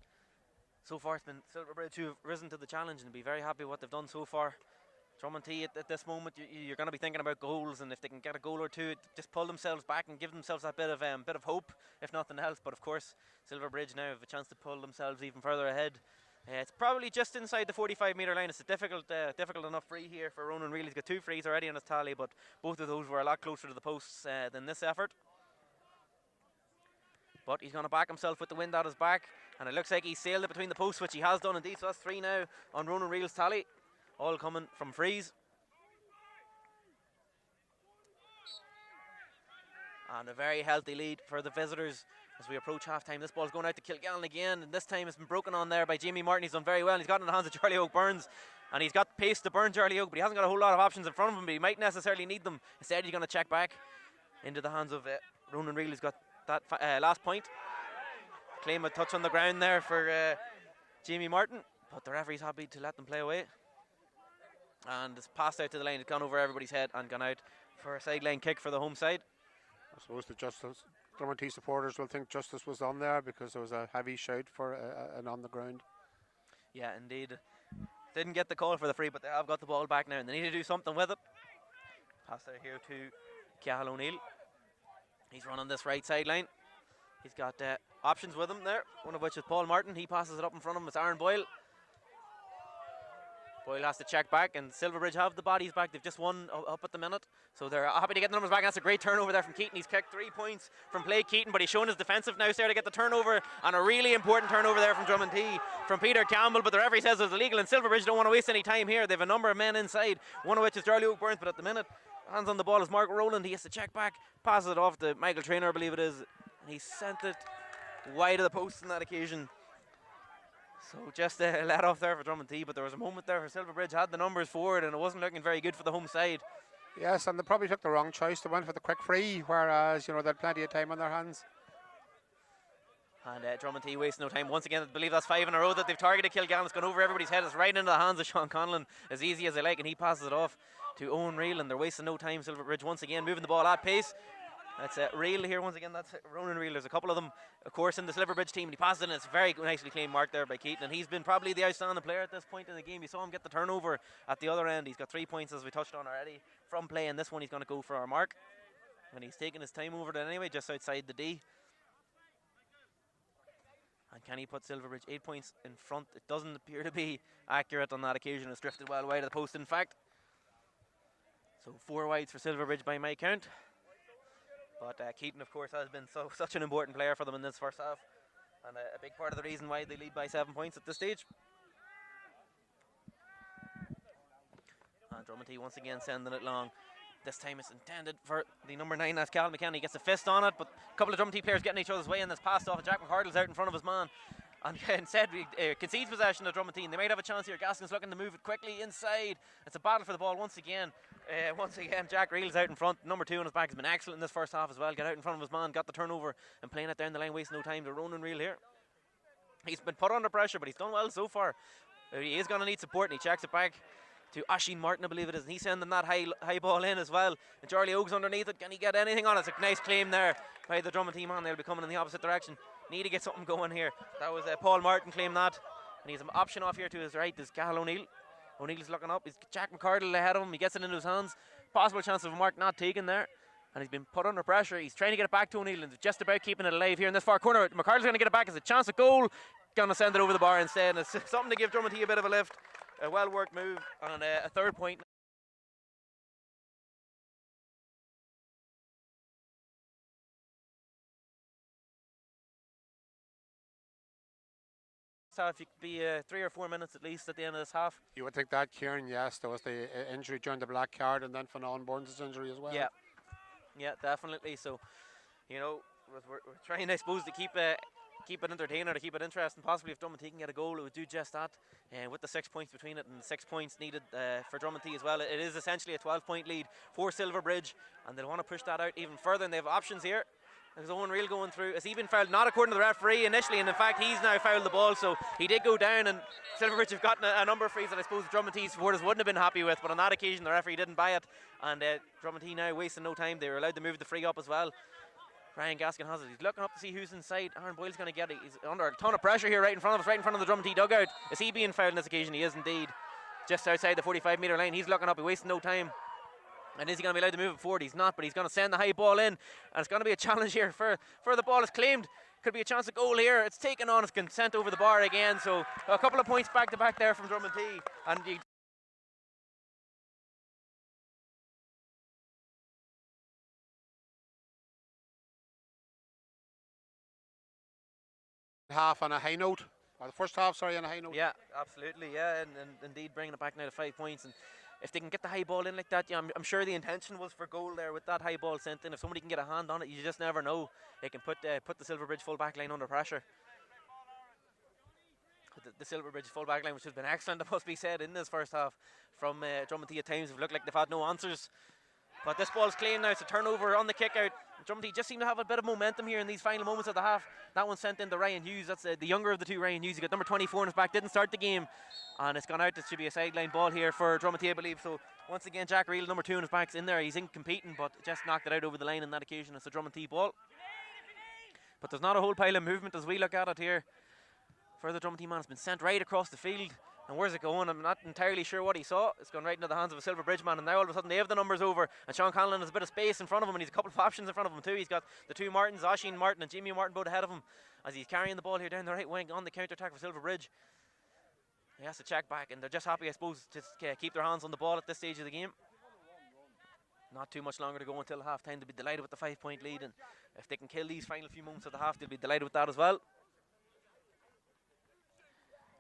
so far it's been Silverbridge who have risen to the challenge and be very happy with what they've done so far. Dromintee at this moment, you're going to be thinking about goals, and if they can get a goal or two, just pull themselves back and give themselves that bit of hope, if nothing else. But of course, Silverbridge now have a chance to pull themselves even further ahead. It's probably just inside the 45-metre line. It's a difficult enough free here for Ronan Reilly. He's got 2 frees already on his tally, but both of those were a lot closer to the posts than this effort. But he's going to back himself with the wind at his back, and it looks like he's sailed it between the posts, which he has done indeed. So that's 3 now on Ronan Reilly's tally. All coming from frees. And a very healthy lead for the visitors as we approach half-time. This ball's going out to Kilgallen again, and this time it's been broken on there by Jamie Martin. He's done very well. He's got it in the hands of Charlie O'Byrne's, and he's got pace to burn Charlie Hogue, but he hasn't got a whole lot of options in front of him, but he might necessarily need them. Instead, he's going to check back into the hands of Ronan Reilly. He's got that last point. Claim a touch on the ground there for Jamie Martin, but the referee's happy to let them play away. And it's passed out to the lane. It's gone over everybody's head and gone out for a sideline kick for the home side. I suppose the Dromintee supporters will think justice was on there because there was a heavy shout for an on the ground. Yeah, indeed. Didn't get the call for the free, but they have got the ball back now, and they need to do something with it. Pass out here to Cahill O'Neill. He's running this right sideline. He's got options with him there, one of which is Paul Martin. He passes it up in front of him. It's Aaron Boyle. Boyle has to check back, and Silverbridge have the bodies back. They've just won up at the minute, so they're happy to get the numbers back. That's a great turnover there from Keaton. He's kicked 3 points from play, Keaton, but he's shown his defensive now there to get the turnover, and a really important turnover there from Dromintee, from Peter Campbell, but the referee says it's illegal, and Silverbridge don't want to waste any time here. They have a number of men inside, one of which is Charlie O'Byrne, but at the minute, hands on the ball is Mark Rowland. He has to check back, passes it off to Michael Traynor, I believe it is, and he sent it wide of the post on that occasion. So just a let off there for Dromintee, but there was a moment there for Silverbridge had the numbers forward, and it wasn't looking very good for the home side. Yes, and they probably took the wrong choice. They went for the quick free, whereas, you know, they had plenty of time on their hands. And Dromintee wasting no time. Once again, I believe that's 5 in a row that they've targeted Kilgallen. It's gone over everybody's head. It's right into the hands of Sean Conlon, as easy as they like, and he passes it off to Owen Reel, and they're wasting no time. Silverbridge once again moving the ball at pace. That's Reel here once again. That's Ronan Reel. There's a couple of them, of course, in the Silverbridge team. And he passes it, and it's very nicely clean mark there by Keaton. And he's been probably the outstanding player at this point in the game. You saw him get the turnover at the other end. He's got 3 points, as we touched on already, from play. And this one he's going to go for our mark. And he's taking his time over it anyway, just outside the D. And can he put Silverbridge 8 points in front? It doesn't appear to be accurate on that occasion. It's drifted well wide of the post, in fact. So 4 wides for Silverbridge by my count. But Keaton, of course, has been such an important player for them in this first half, and a big part of the reason why they lead by 7 points at this stage. And Dromintee once again sending it long. This time it's intended for the number 9, that's Cal McKenna. He gets a fist on it, but a couple of Dromintee players getting each other's way, and this passed off. Jack McCardle's out in front of his man, And instead, we concedes possession of Dromintee. They might have a chance here. Gaskin's looking to move it quickly inside. It's a battle for the ball once again. Jack Reel's out in front. Number 2 on his back has been excellent in this first half as well. Got out in front of his man, got the turnover, and playing it down the line, wasting no time to Ronan Reel here. He's been put under pressure, but he's done well so far. He is going to need support, and he checks it back to Oisin Martin, I believe it is, and he's sending that high ball in as well. And Charlie Oakes underneath it. Can he get anything on it? It's a nice claim there by the Dromintee man. They'll be coming in the opposite direction. Need to get something going here. That was Paul Martin claimed that, and he's an option off here to his right. There's Cahill O'Neill. O'Neill's looking up. He's Jack McCardle ahead of him. He gets it into his hands. Possible chance of a mark not taken there, and he's been put under pressure. He's trying to get it back to O'Neill, and just about keeping it alive here in this far corner. McCardle's going to get it back. It's a chance of goal. Going to send it over the bar instead, and it's something to give Dromintee a bit of a lift. A well worked move, and a 3rd point. So if you could be 3 or 4 minutes at least at the end of this half. You would think that, Kieran. Yes, there was the injury during the black card, and then Fionn Burns' injury as well. Yeah, definitely. So, you know, we're trying, I suppose, to keep it entertaining, to keep it interesting. Possibly if Dromintee can get a goal, it would do just that. With the 6 points between it, and 6 points needed for Dromintee as well. It is essentially a 12-point lead for Silverbridge, and they'll want to push that out even further, and they have options here. There's Owen Reel going through. Has he been fouled? Not according to the referee initially, and in fact he's now fouled the ball, so he did go down, and Silverbridge have gotten a number of frees that I suppose Dromintee supporters wouldn't have been happy with, but on that occasion the referee didn't buy it, and Dromintee now wasting no time. They were allowed to move the free up as well. Ryan Gaskin has it. He's looking up to see who's inside. Aaron Boyle's going to get it. He's under a ton of pressure here right in front of us, right in front of the Dromintee dugout. Is he being fouled on this occasion? He is indeed. Just outside the 45-metre line. He's looking up. He's wasting no time. And is he going to be allowed to move it forward? He's not, but he's going to send the high ball in. And it's going to be a challenge here for the ball is claimed. Could be a chance of goal here. It's taken on. It's been sent over the bar again. So a couple of points back to back there from Dromintee. And half on a high note. Or the first half, sorry, on a high note. Yeah, absolutely. Yeah, and indeed bringing it back now to 5 points. And if they can get the high ball in like that, yeah, I'm sure the intention was for goal there with that high ball sent in. If somebody can get a hand on it, you just never know. They can put the Silverbridge full back line under pressure. The Silverbridge full back line, which has been excellent, it must be said, in this first half from Dromintee at times. Have looked like they've had no answers. But this ball's clean now. It's a turnover on the kick out. Dromintee just seem to have a bit of momentum here in these final moments of the half. That one sent in to Ryan Hughes. That's the younger of the two, Ryan Hughes. He got number 24 in his back. Didn't start the game. And it's gone out. This should be a sideline ball here for Dromintee, I believe. So once again, Jack Reel, number 2 in his back's in there. He's in competing, but just knocked it out over the line on that occasion. It's a Dromintee ball. But there's not a whole pile of movement as we look at it here. For the Dromintee man, it's been sent right across the field. And where's it going? I'm not entirely sure what he saw. It's gone right into the hands of a Silverbridge man, and now all of a sudden they have the numbers over, and Sean Conlon has a bit of space in front of him, and he's a couple of options in front of him too. He's got the two Martins, Oisin Martin and Jimmy Martin, both ahead of him, as he's carrying the ball here down the right wing on the counter-attack for Silverbridge. He has to check back, and they're just happy, I suppose, to keep their hands on the ball at this stage of the game. Not too much longer to go until half-time. They'll be delighted with the 5-point lead, and if they can kill these final few moments of the half, they'll be delighted with that as well.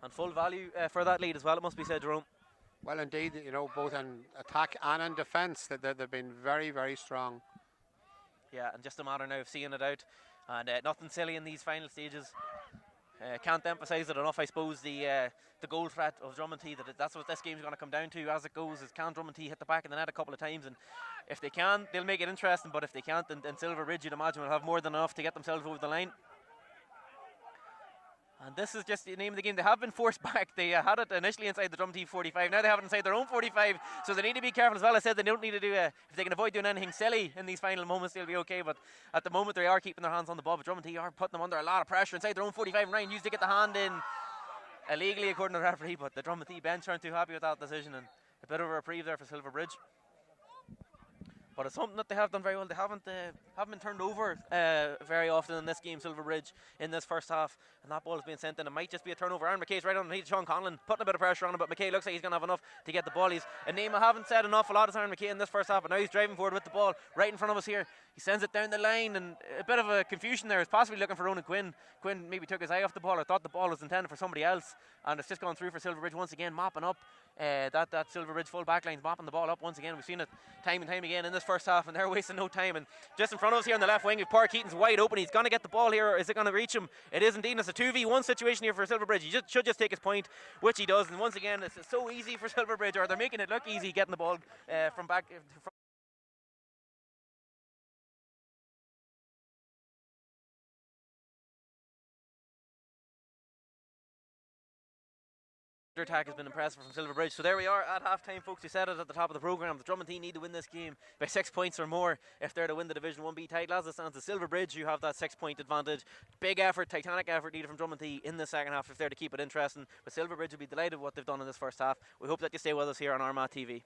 And full value for that lead as well, it must be said, Jerome. Well, indeed, you know, both in attack and in defence, they've been very, very strong. Yeah, and just a matter now of seeing it out, and nothing silly in these final stages. Can't emphasise it enough, I suppose, the goal threat of Dromintee, that's what this game's going to come down to as it goes, is can Dromintee hit the back of the net a couple of times, and if they can, they'll make it interesting, but if they can't, then Silverbridge, you'd imagine, will have more than enough to get themselves over the line. And this is just the name of the game. They have been forced back. They had it initially inside the Dromintee 45. Now they have it inside their own 45. So they need to be careful as well. I said they don't need to do, if they can avoid doing anything silly in these final moments, they'll be okay. But at the moment, they are keeping their hands on the ball. But Dromintee are putting them under a lot of pressure inside their own 45. And Ryan used to get the hand in illegally, according to the referee. But the Dromintee bench aren't too happy with that decision. And a bit of a reprieve there for Silverbridge. But it's something that they have done very well. They haven't been turned over very often in this game, Silverbridge, in this first half. And that ball is being sent in. It might just be a turnover. Aaron McKay's right underneath Sean Conlon, putting a bit of pressure on him. But McKay looks like he's going to have enough to get the ball. He's a name I haven't said enough. A lot of Aaron McKay in this first half. But now he's driving forward with the ball right in front of us here. He sends it down the line. And a bit of a confusion there. He's possibly looking for Ronan Quinn. Quinn maybe took his eye off the ball or thought the ball was intended for somebody else. And it's just gone through for Silverbridge once again, mopping up. That Silverbridge full back line's mopping the ball up once again. We've seen it time and time again in this first half, and they're wasting no time. And just in front of us here on the left wing, Park Keaton's wide open. He's going to get the ball here. Is it going to reach him? It is indeed. It's a 2v1 situation here for Silverbridge. He should just take his point, which he does. And once again, it's so easy for Silverbridge, or they're making it look easy getting the ball from back. Attack has been impressive from Silverbridge. So there we are at half-time, folks. We said it at the top of the programme. The Dromintee need to win this game by 6 points or more if they're to win the Division 1B title. As it stands to Silverbridge, you have that 6-point advantage. Big effort, titanic effort needed from Dromintee in the second half if they're to keep it interesting. But Silverbridge will be delighted with what they've done in this first half. We hope that you stay with us here on Armagh TV.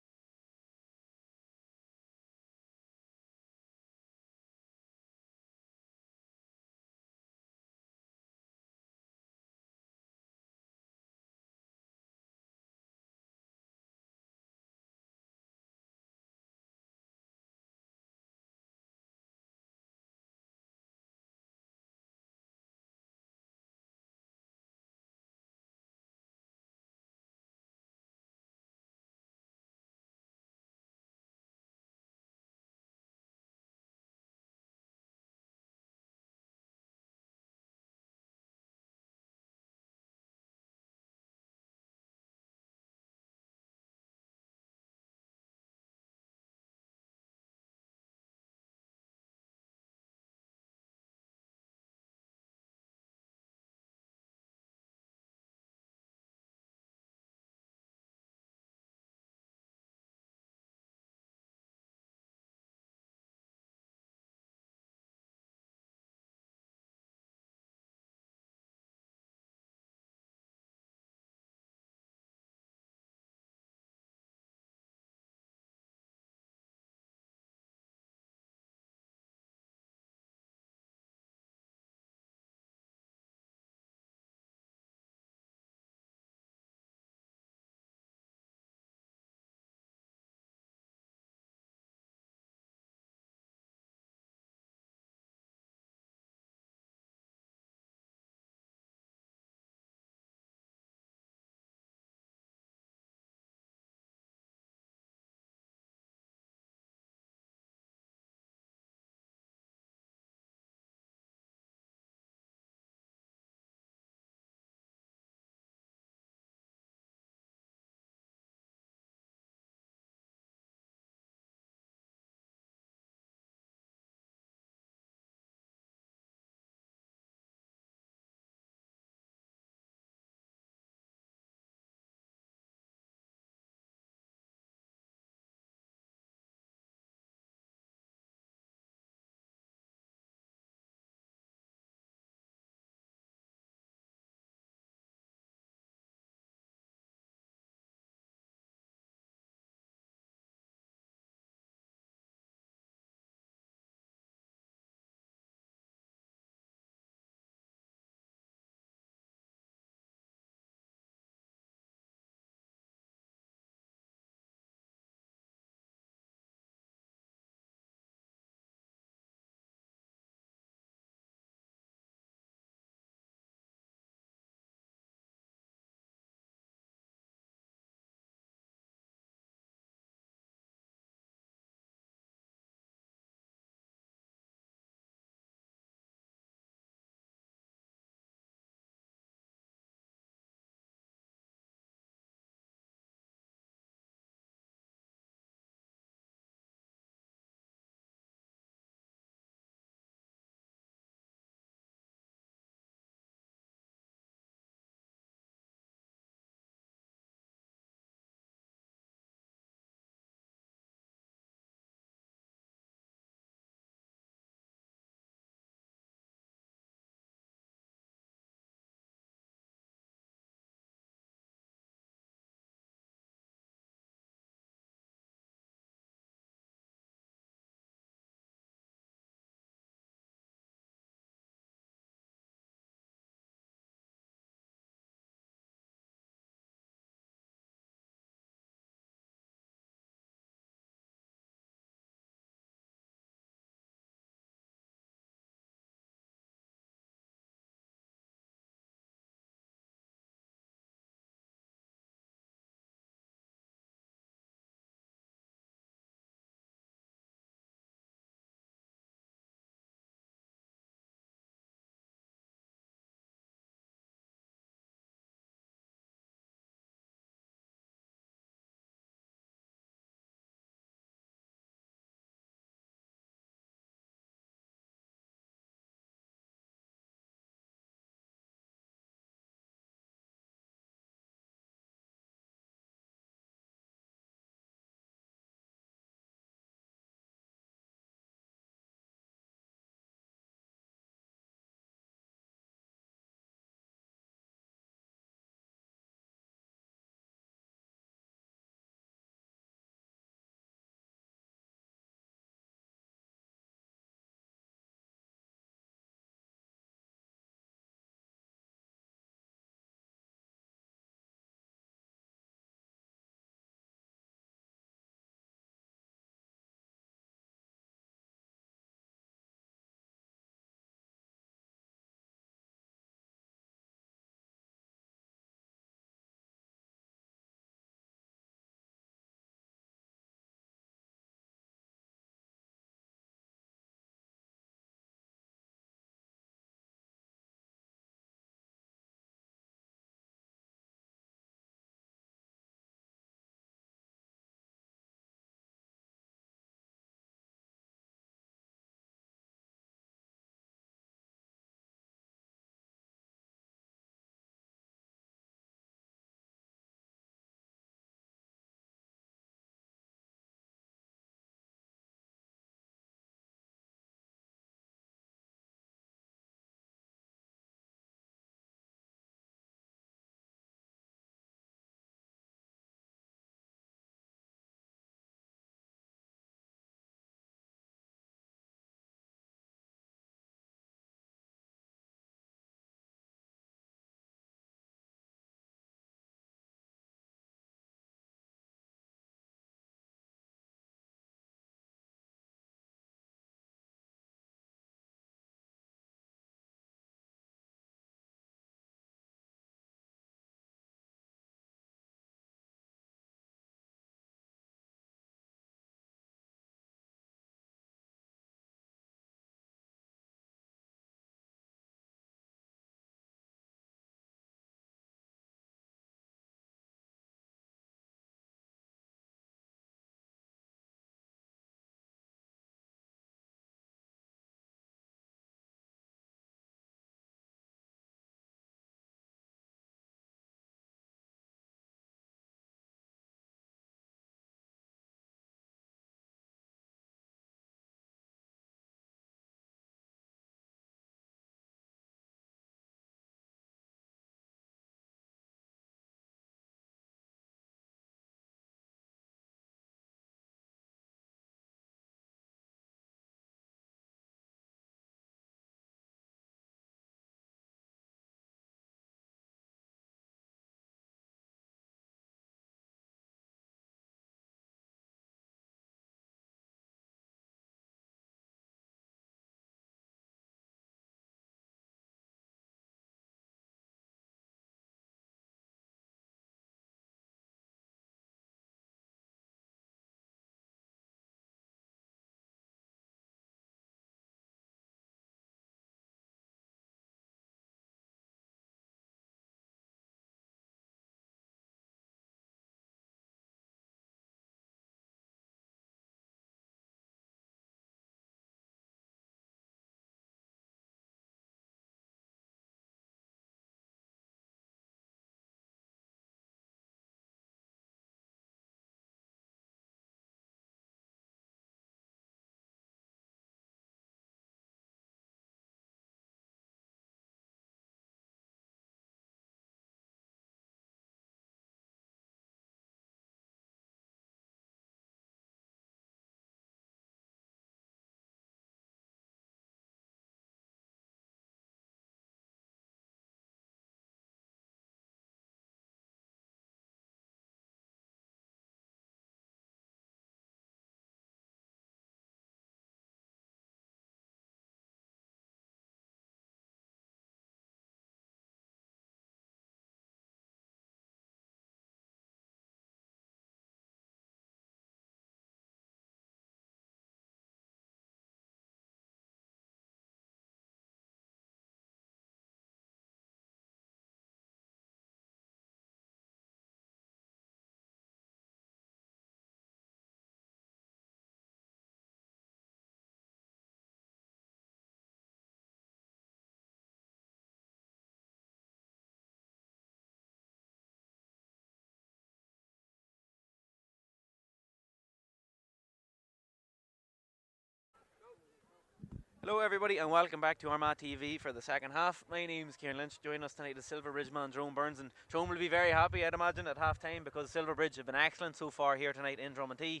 Hello everybody and welcome back to Armagh TV for the second half. My name's Kieran Lynch. Joining us tonight is Silverbridge man Drone Burns, and Drone will be very happy, I'd imagine, at half time because Silverbridge have been excellent so far here tonight in Dromintee,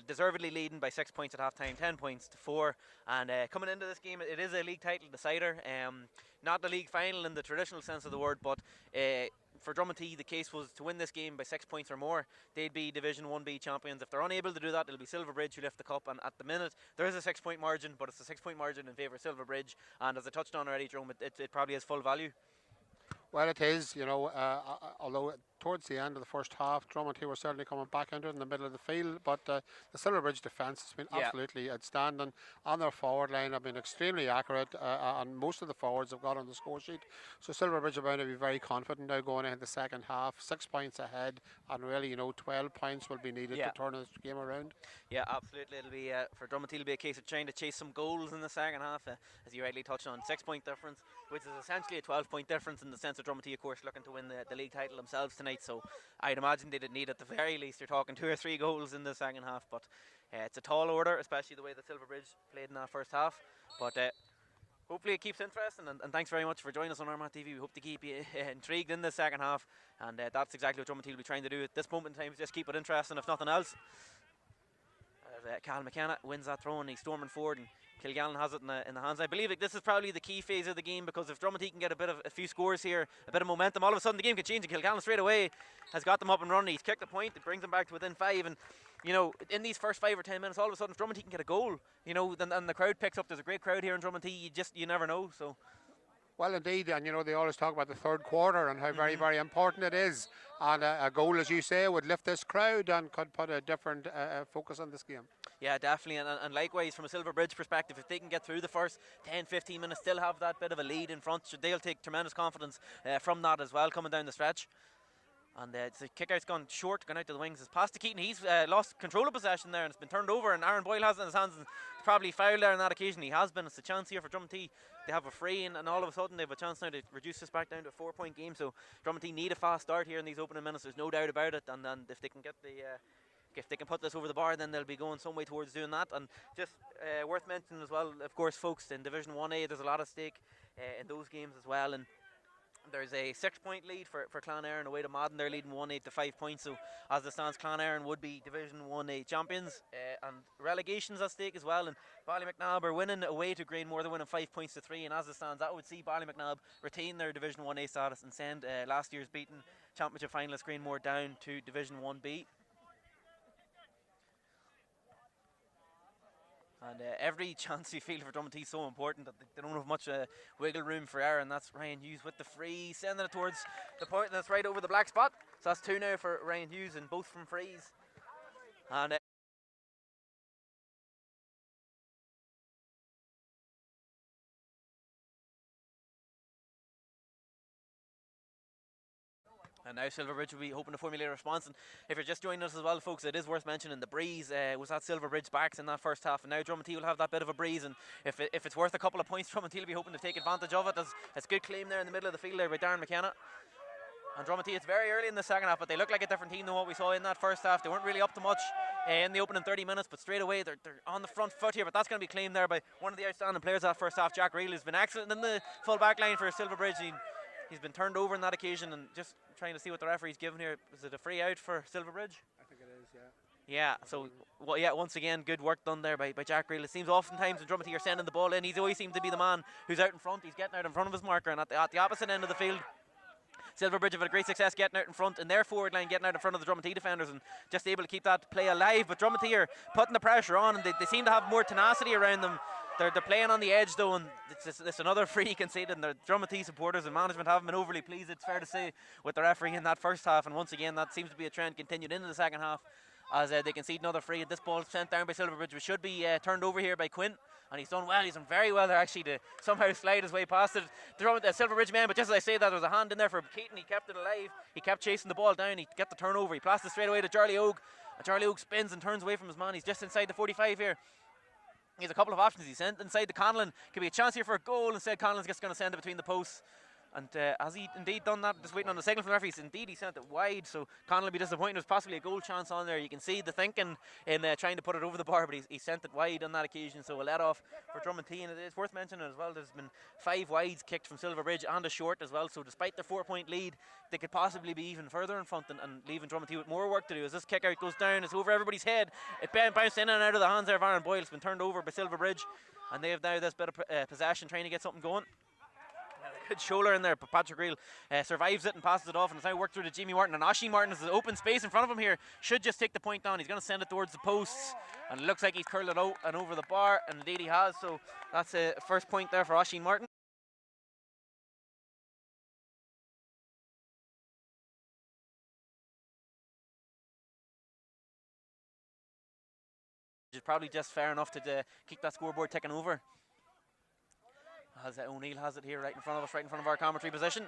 deservedly leading by 6 points at half time, 10 points to 4, and coming into this game it is a league title decider, not the league final in the traditional sense of the word, but for Dromintee the case was to win this game by 6 points or more. They'd be Division 1B champions. If they're unable to do that, it'll be Silverbridge who lift the cup, and at the minute there is a 6 point margin, but it's a 6 point margin in favour of Silverbridge, and as I touched on already, Jerome, it probably has full value. Well, it is, although towards the end of the first half, Dromintee were certainly coming back into it in the middle of the field, but the Silverbridge defence has been absolutely outstanding. On their forward line have been extremely accurate, and most of the forwards have got on the score sheet. So Silverbridge are going to be very confident now going into the second half, 6 points ahead, and really, 12 points will be needed to turn this game around. Yeah, absolutely. It'll be for Dromintee, it'll be a case of trying to chase some goals in the second half, as you rightly touched on. 6 point difference, which is essentially a 12 point difference in the sense of Dromintee, of course, looking to win the league title themselves tonight. So I'd imagine they'd need at the very least, you're talking 2 or 3 goals in the second half. But it's a tall order, especially the way that Silverbridge played in that first half. But hopefully it keeps interesting, and thanks very much for joining us on Armagh TV. We hope to keep you intrigued in the second half, and that's exactly what Dromintee will be trying to do at this moment in time, is just keep it interesting, if nothing else. Cal McKenna wins that throw and he's storming forward, and Kilgallen has it in the hands. I believe this is probably the key phase of the game, because if Dromintee can get a few scores here, a bit of momentum, all of a sudden the game can change, and Kilgallen straight away has got them up and running. He's kicked the point, it brings them back to within 5, and in these first 5 or 10 minutes, all of a sudden if Dromintee can get a goal, then the crowd picks up. There's a great crowd here in Dromintee, you never know. So well, indeed, and they always talk about the third quarter and how very, very important it is. And a goal, as you say, would lift this crowd and could put a different focus on this game. Yeah, definitely, and likewise from a Silverbridge perspective, if they can get through the first 10-15 minutes, still have that bit of a lead in front, they'll take tremendous confidence from that as well coming down the stretch. And the kick-out's gone short, gone out to the wings. It's passed to Keaton. He's lost control of possession there, and it's been turned over, and Aaron Boyle has it in his hands, and probably fouled there on that occasion. He has been. It's a chance here for Dromintee. They have a free, and all of a sudden they have a chance now to reduce this back down to a 4 point game. So Dromintee need a fast start here in these opening minutes. There's no doubt about it. And then if they can get if they can put this over the bar, then they'll be going some way towards doing that. And just worth mentioning as well, of course, folks, in Division 1A, there's a lot at stake in those games as well. And there's a 6 point lead for Clonairon away to Madden. They're leading 1-8 to 5 points. So as it stands, Clonairon would be Division 1A champions, and relegation's at stake as well. And Ballymacnab are winning away to Grainmore. They're winning 5 points to 3. And as it stands, that would see Ballymacnab retain their Division 1A status and send last year's beaten championship finalist Grainmore down to Division 1B. And every chance you feel for Dromintee is so important that they don't have much wiggle room for error, and that's Ryan Hughes with the free, sending it towards the point, and that's right over the black spot. So that's 2 now for Ryan Hughes, and both from frees. And now Silverbridge will be hoping to formulate a response. And if you're just joining us as well, folks, it is worth mentioning the breeze was at Silverbridge backs in that first half, and now Dromintee will have that bit of a breeze. And if it's worth a couple of points, Dromintee will be hoping to take advantage of it. There's good claim there in the middle of the field there by Darren McKenna. And Dromintee, it's very early in the second half, but they look like a different team than what we saw in that first half. They weren't really up to much in the opening 30 minutes, but straight away they're on the front foot here. But that's going to be claimed there by one of the outstanding players that first half, Jack Reel, who's been excellent in the full back line for Silverbridge. He's been turned over on that occasion, and just trying to see what the referee's given here. Is it a free out for Silverbridge? I think it is, yeah. Yeah, so once again, good work done there by Jack Reel. It seems oftentimes when Dromintee are sending the ball in, he's always seemed to be the man who's out in front. He's getting out in front of his marker, and at the opposite end of the field, Silverbridge have had great success getting out in front in their forward line, getting out in front of the Dromintee defenders, and just able to keep that play alive. But Dromintee are putting the pressure on, and they seem to have more tenacity around them. They're playing on the edge though, and it's another free conceded, and the Dromintee supporters and management haven't been overly pleased, it's fair to say, with the referee in that first half. And once again, that seems to be a trend continued into the second half, as they concede another free. And this ball sent down by Silverbridge, which should be turned over here by Quinn, and he's done well. He's done very well there actually to somehow slide his way past it. The Silverbridge man, but just as I say that, there was a hand in there for Keaton. He kept it alive. He kept chasing the ball down. He got the turnover. He passed it straight away to Charlie Oak, and Charlie Oak spins and turns away from his man. He's just inside the 45 here. He has a couple of options. He's sent inside the Conlon. Could be a chance here for a goal. Instead, Conlon's just going to send it between the posts. And has he indeed done that? Just waiting on the signal from the referees. Indeed, he sent it wide, so Conall will be disappointed. There's possibly a goal chance on there. You can see the thinking in trying to put it over the bar, but he sent it wide on that occasion, so a let off for Dromintee. And it's worth mentioning as well, there's been 5 wides kicked from Silverbridge and a short as well, so despite their 4-point lead, they could possibly be even further in front and leaving Dromintee with more work to do. As this kick out goes down, it's over everybody's head. It bounced in and out of the hands there of Aaron Boyle. It's been turned over by Silverbridge, and they have now this bit of possession, trying to get something going. Good shoulder in there, but Patrick Reel survives it and passes it off, and it's now worked through to Jimmy Martin. And Oisin Martin has an open space in front of him here, should just take the point down. He's going to send it towards the posts, and it looks like he's curled it out and over the bar, and indeed he has. So that's a first point there for Oisin Martin. It's probably just fair enough to keep that scoreboard ticking over. As O'Neill has it here right in front of us, right in front of our commentary position.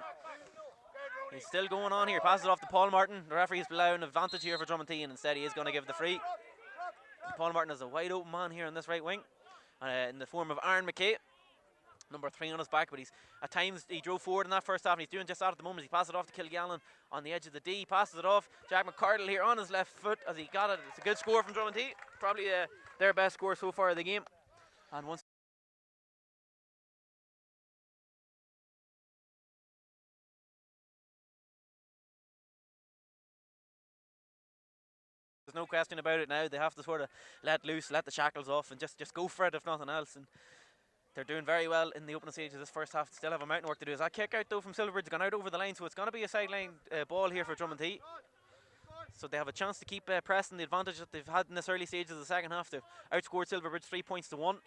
He's still going on here, passes it off to Paul Martin. The referee is allowing an advantage here for Dromintee, and instead he is going to give the free. And Paul Martin is a wide open man here on this right wing, in the form of Aaron McKay, number 3 on his back. But at times he drove forward in that first half, and he's doing just that at the moment. He passes it off to Kilgallen on the edge of the D, passes it off. Jack McCardle here on his left foot as he got it. It's a good score from Dromintee, probably their best score so far of the game. And once there's no question about it now. They have to sort of let loose, let the shackles off, and just go for it if nothing else. And they're doing very well in the opening stage of this first half. Still have a mountain work to do. As that kick out though from Silverbridge has gone out over the line, so it's going to be a sideline ball here for Dromintee. So they have a chance to keep pressing the advantage that they've had in this early stage of the second half. They've outscored Silverbridge 3 points to 1.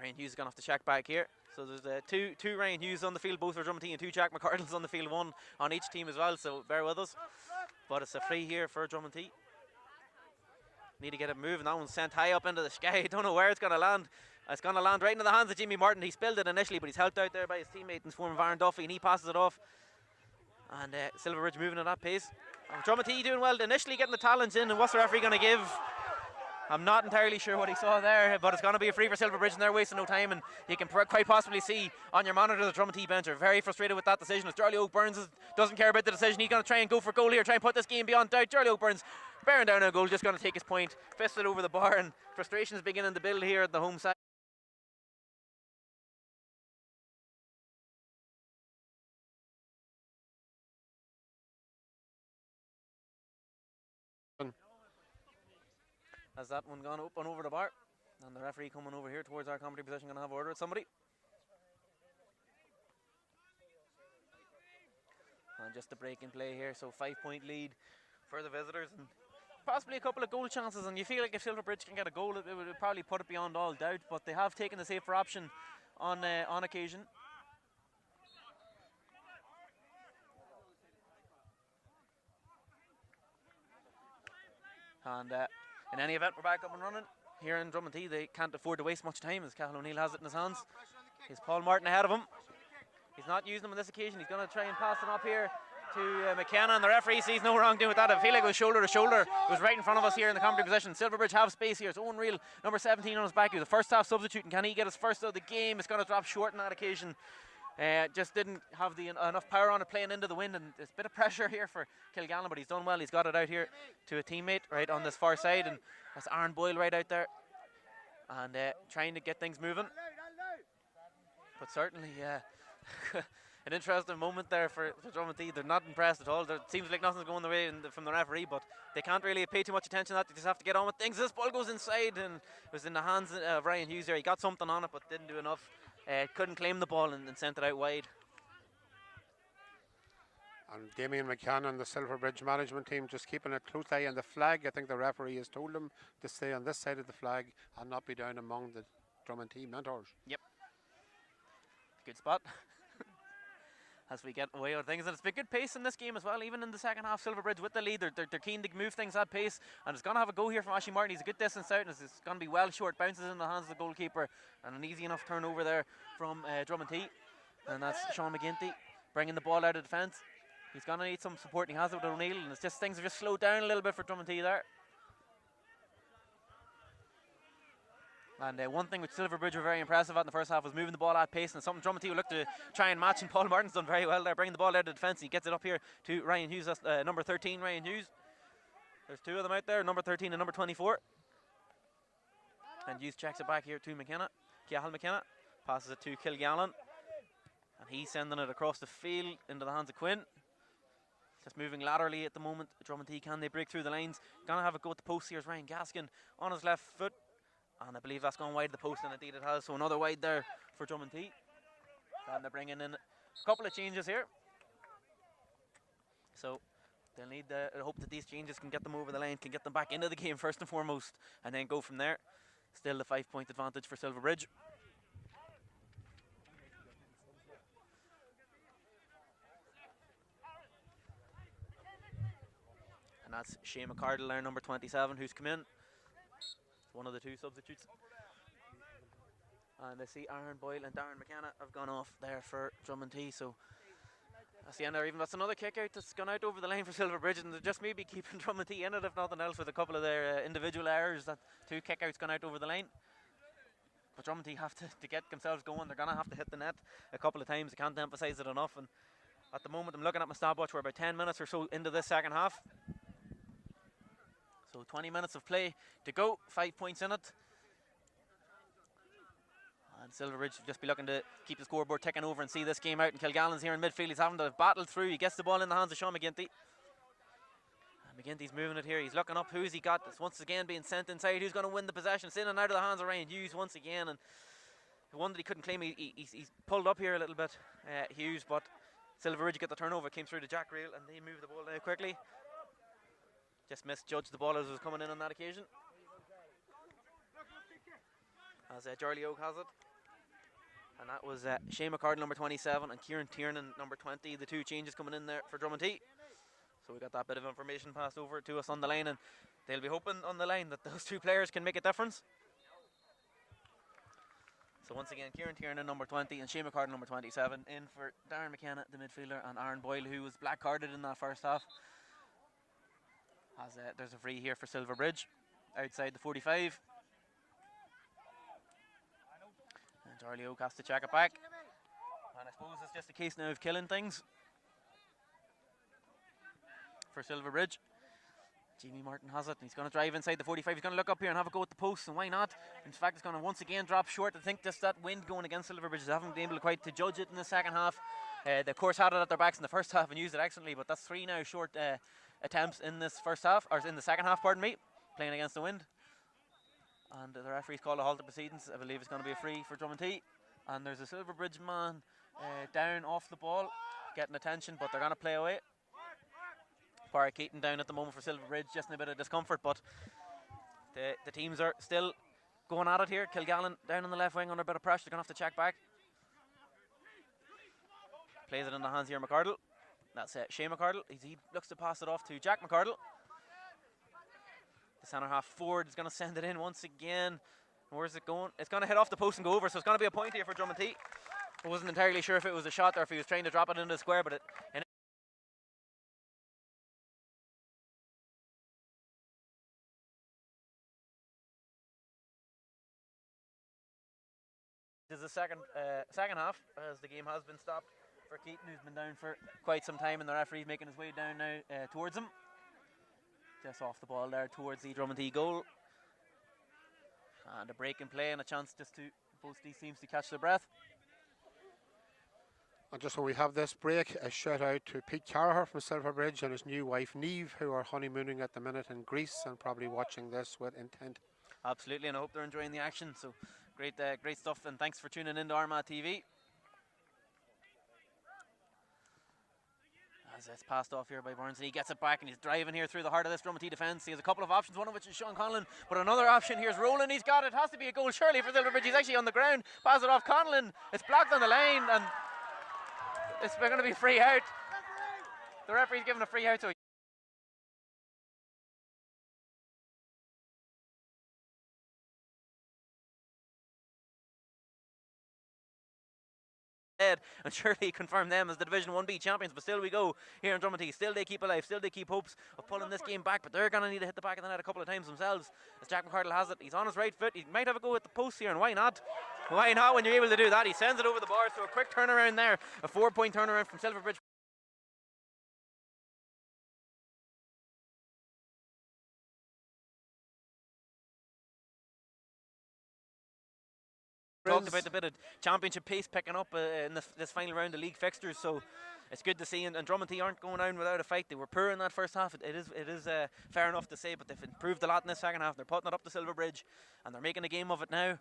Ryan Hughes is going to have to check back here. So there's two Ryan Hughes on the field, both for Dromintee, and 2 Jack McCardles on the field, 1 on each team as well. So bear with us. But it's a free here for Dromintee. Need to get it moving. That one's sent high up into the sky. Don't know where it's going to land. It's going to land right into the hands of Jimmy Martin. He spilled it initially, but he's helped out there by his teammate in the form of Aaron Duffy, and he passes it off. And Silverbridge moving at that pace. Dromintee doing well, initially getting the challenge in, and what's the referee going to give? I'm not entirely sure what he saw there, but it's going to be a free for Silverbridge, and they're wasting no time. And you can quite possibly see on your monitor the Dromintee bench are very frustrated with that decision. As Charlie O'Burns doesn't care about the decision, he's going to try and go for goal here, try and put this game beyond doubt. Charlie O'Burns bearing down a goal, just going to take his point, fist it over the bar, and frustration is beginning to build here at the home side. Has that one gone up and over the bar, and the referee coming over here towards our commentary position, going to have order with somebody. And just a break in play here, so 5-point lead for the visitors, and possibly a couple of goal chances. And you feel like if Silverbridge can get a goal, it would probably put it beyond all doubt, but they have taken the safer option on occasion. And in any event, we're back up and running here in Dromintee. They can't afford to waste much time as Cathal O'Neill has it in his hands. Here's Paul Martin ahead of him. He's not using them on this occasion. He's going to try and pass it up here to McKenna, and the referee sees no wrong doing with that. I feel like it was shoulder to shoulder. It was right in front of us here in the commentary position. Silverbridge have space here. It's Owen Reel, number 17 on his back. He was the first half substitute, and can he get his first of the game? It's going to drop short on that occasion. Just didn't have enough power on it, playing into the wind, and there's a bit of pressure here for Kilgallen, but he's done well. He's got it out here to a teammate right on this far side, and that's Aaron Boyle right out there, and trying to get things moving. But certainly, an interesting moment there for Dromintee. They're not impressed at all. It seems like nothing's going the way from the referee, but they can't really pay too much attention to that. They just have to get on with things. This ball goes inside, and it was in the hands of Ryan Hughes there. He got something on it, but didn't do enough. Couldn't claim the ball and sent it out wide. And Damien McCann and the Silverbridge management team just keeping a close eye on the flag. I think the referee has told them to stay on this side of the flag and not be down among the Dromintee mentors. Yep. Good spot. As we get away with things, and it's been good pace in this game as well. Even in the second half, Silverbridge with the lead, they're keen to move things at pace, and it's going to have a go here from Oisin Martin. He's a good distance out, and it's going to be well short. Bounces in the hands of the goalkeeper, and an easy enough turnover there from Dromintee, and that's Sean McGinty bringing the ball out of defence. He's going to need some support, and he has it with O'Neill, and it's just things have just slowed down a little bit for Dromintee there. And one thing which Silverbridge were very impressive at in the first half was moving the ball at pace, and something Dromintee looked to try and match, and Paul Martin's done very well there, bringing the ball out of the defence. He gets it up here to Ryan Hughes, that's number 13, Ryan Hughes. There's two of them out there, number 13 and number 24. And Hughes checks it back here to McKenna. Cahill McKenna passes it to Kilgallen. And he's sending it across the field into the hands of Quinn. Just moving laterally at the moment. Dromintee, can they break through the lines? Gonna have a go at the post here is Ryan Gaskin on his left foot. And I believe that's gone wide of the post, and indeed it has. So another wide there for Dromintee. And they're bringing in a couple of changes here. So they'll need to hope that these changes can get them over the line, can get them back into the game first and foremost, and then go from there. Still the 5-point advantage for Silverbridge. And that's Shane McCardle there, number 27, who's come in. One of the two substitutes. And I see Aaron Boyle and Darren McKenna have gone off there for Dromintee. So that's the end there. Even that's another kick out that's gone out over the line for Silverbridge, and they're just maybe keeping Dromintee in it, if nothing else, with a couple of their individual errors. That two kick outs gone out over the line. But Dromintee have to get themselves going. They're going to have to hit the net a couple of times. I can't emphasise it enough. And at the moment, I'm looking at my stopwatch. We're about 10 minutes or so into this second half. So 20 minutes of play to go. 5 points in it. And Silverbridge will just be looking to keep the scoreboard ticking over and see this game out. And Kilgallen's here in midfield. He's having to battle through. He gets the ball in the hands of Sean McGinty. McGinty's moving it here. He's looking up. Who's he got? It's once again being sent inside. Who's going to win the possession? It's in and out of the hands of Ryan Hughes once again. And the one that he couldn't claim, he's pulled up here a little bit, Hughes. But Silverbridge get the turnover. Came through to Jack Reel, and they move the ball now quickly. Just misjudged the ball as it was coming in on that occasion. As Charlie Oak has it. And that was Shane McCardle, number 27, and Kieran Tiernan, number 20. The two changes coming in there for Dromintee. So we got that bit of information passed over to us on the line, and they'll be hoping on the line that those two players can make a difference. So once again, Kieran Tiernan, number 20, and Shane McCardle, number 27, in for Darren McKenna, the midfielder, and Aaron Boyle, who was black carded in that first half. As there's a free here for Silverbridge outside the 45. And Charlie Oak has to check it back. And I suppose it's just a case now of killing things for Silverbridge. Jimmy Martin has it, and he's going to drive inside the 45. He's going to look up here and have a go at the post, and why not? In fact, it's going to once again drop short. I think just that wind going against Silverbridge, they haven't been able quite to judge it in the second half. They of course had it at their backs in the first half and used it excellently, but that's three now short attempts in this first half, or in the second half, pardon me, playing against the wind. And the referee's called a halt to proceedings. I believe it's going to be a free for Dromintee. And there's a Silverbridge man down off the ball, getting attention, but they're going to play away. Parra Keaton down at the moment for Silverbridge, just in a bit of discomfort, but the teams are still going at it here. Kilgallen down on the left wing under a bit of pressure. They're going to have to check back. Plays it in the hands here, McCardle. That's Shane McCardle. He looks to pass it off to Jack McCardle. The centre half forward is going to send it in once again. Where's it going? It's going to hit off the post and go over, so it's going to be a point here for Dromintee. I wasn't entirely sure if it was a shot or if he was trying to drop it into the square, but it is the second half, as the game has been stopped for Keaton, who's been down for quite some time, and the referee's making his way down now towards him. Just off the ball there towards the Dromintee goal. And a break in play and a chance just to both these teams to catch their breath. And just so we have this break, a shout out to Pete Carraher from Silverbridge and his new wife Neve, who are honeymooning at the minute in Greece and probably watching this with intent. Absolutely, and I hope they're enjoying the action. So great stuff, and thanks for tuning in to Armagh TV. As it's passed off here by Burns, and he gets it back, and he's driving here through the heart of this Dromintee defence. He has a couple of options, one of which is Sean Conlon, but another option here is Roland. He's got it. Has to be a goal surely for Silverbridge. He's actually on the ground. Pass it off Conlon. It's blocked on the line, and it's going to be free out. The referee's giving a free out to it. and surely confirm them as the Division 1B champions. But still we go here in Dromintee. Still they keep alive. Still they keep hopes of pulling this game back. But they're going to need to hit the back of the net a couple of times themselves. As Jack McCardle has it. He's on his right foot. He might have a go at the post here, and why not? Why not when you're able to do that? He sends it over the bar. So a quick turnaround there. A 4-point turnaround from Silverbridge. Talked about a bit of championship pace picking up in this final round of league fixtures, so it's good to see. And Dromintee aren't going down without a fight. They were poor in that first half. It is fair enough to say, but they've improved a lot in the second half. They're putting it up to Silverbridge, and they're making a game of it now.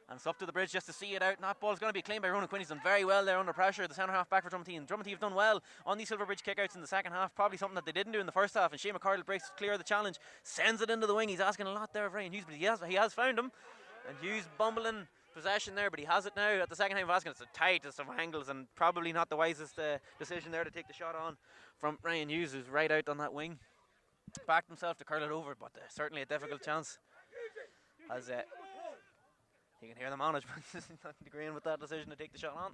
And it's up to the bridge just to see it out. And that ball's going to be claimed by Ronan Quinn. He's done very well there under pressure. The centre half back for Dromintee. And Dromintee have done well on these Silverbridge kickouts in the second half. Probably something that they didn't do in the first half. And Shane McCardle breaks clear of the challenge, sends it into the wing. He's asking a lot there of Ryan Hughes, but he has found him. And Hughes bumbling possession there, but he has it now at the second time of asking. It's the tightest of angles, and probably not the wisest decision there to take the shot on from Ryan Hughes, who's right out on that wing. Backed himself to curl it over, but certainly a difficult chance. As you can hear the management not agreeing with that decision to take the shot on.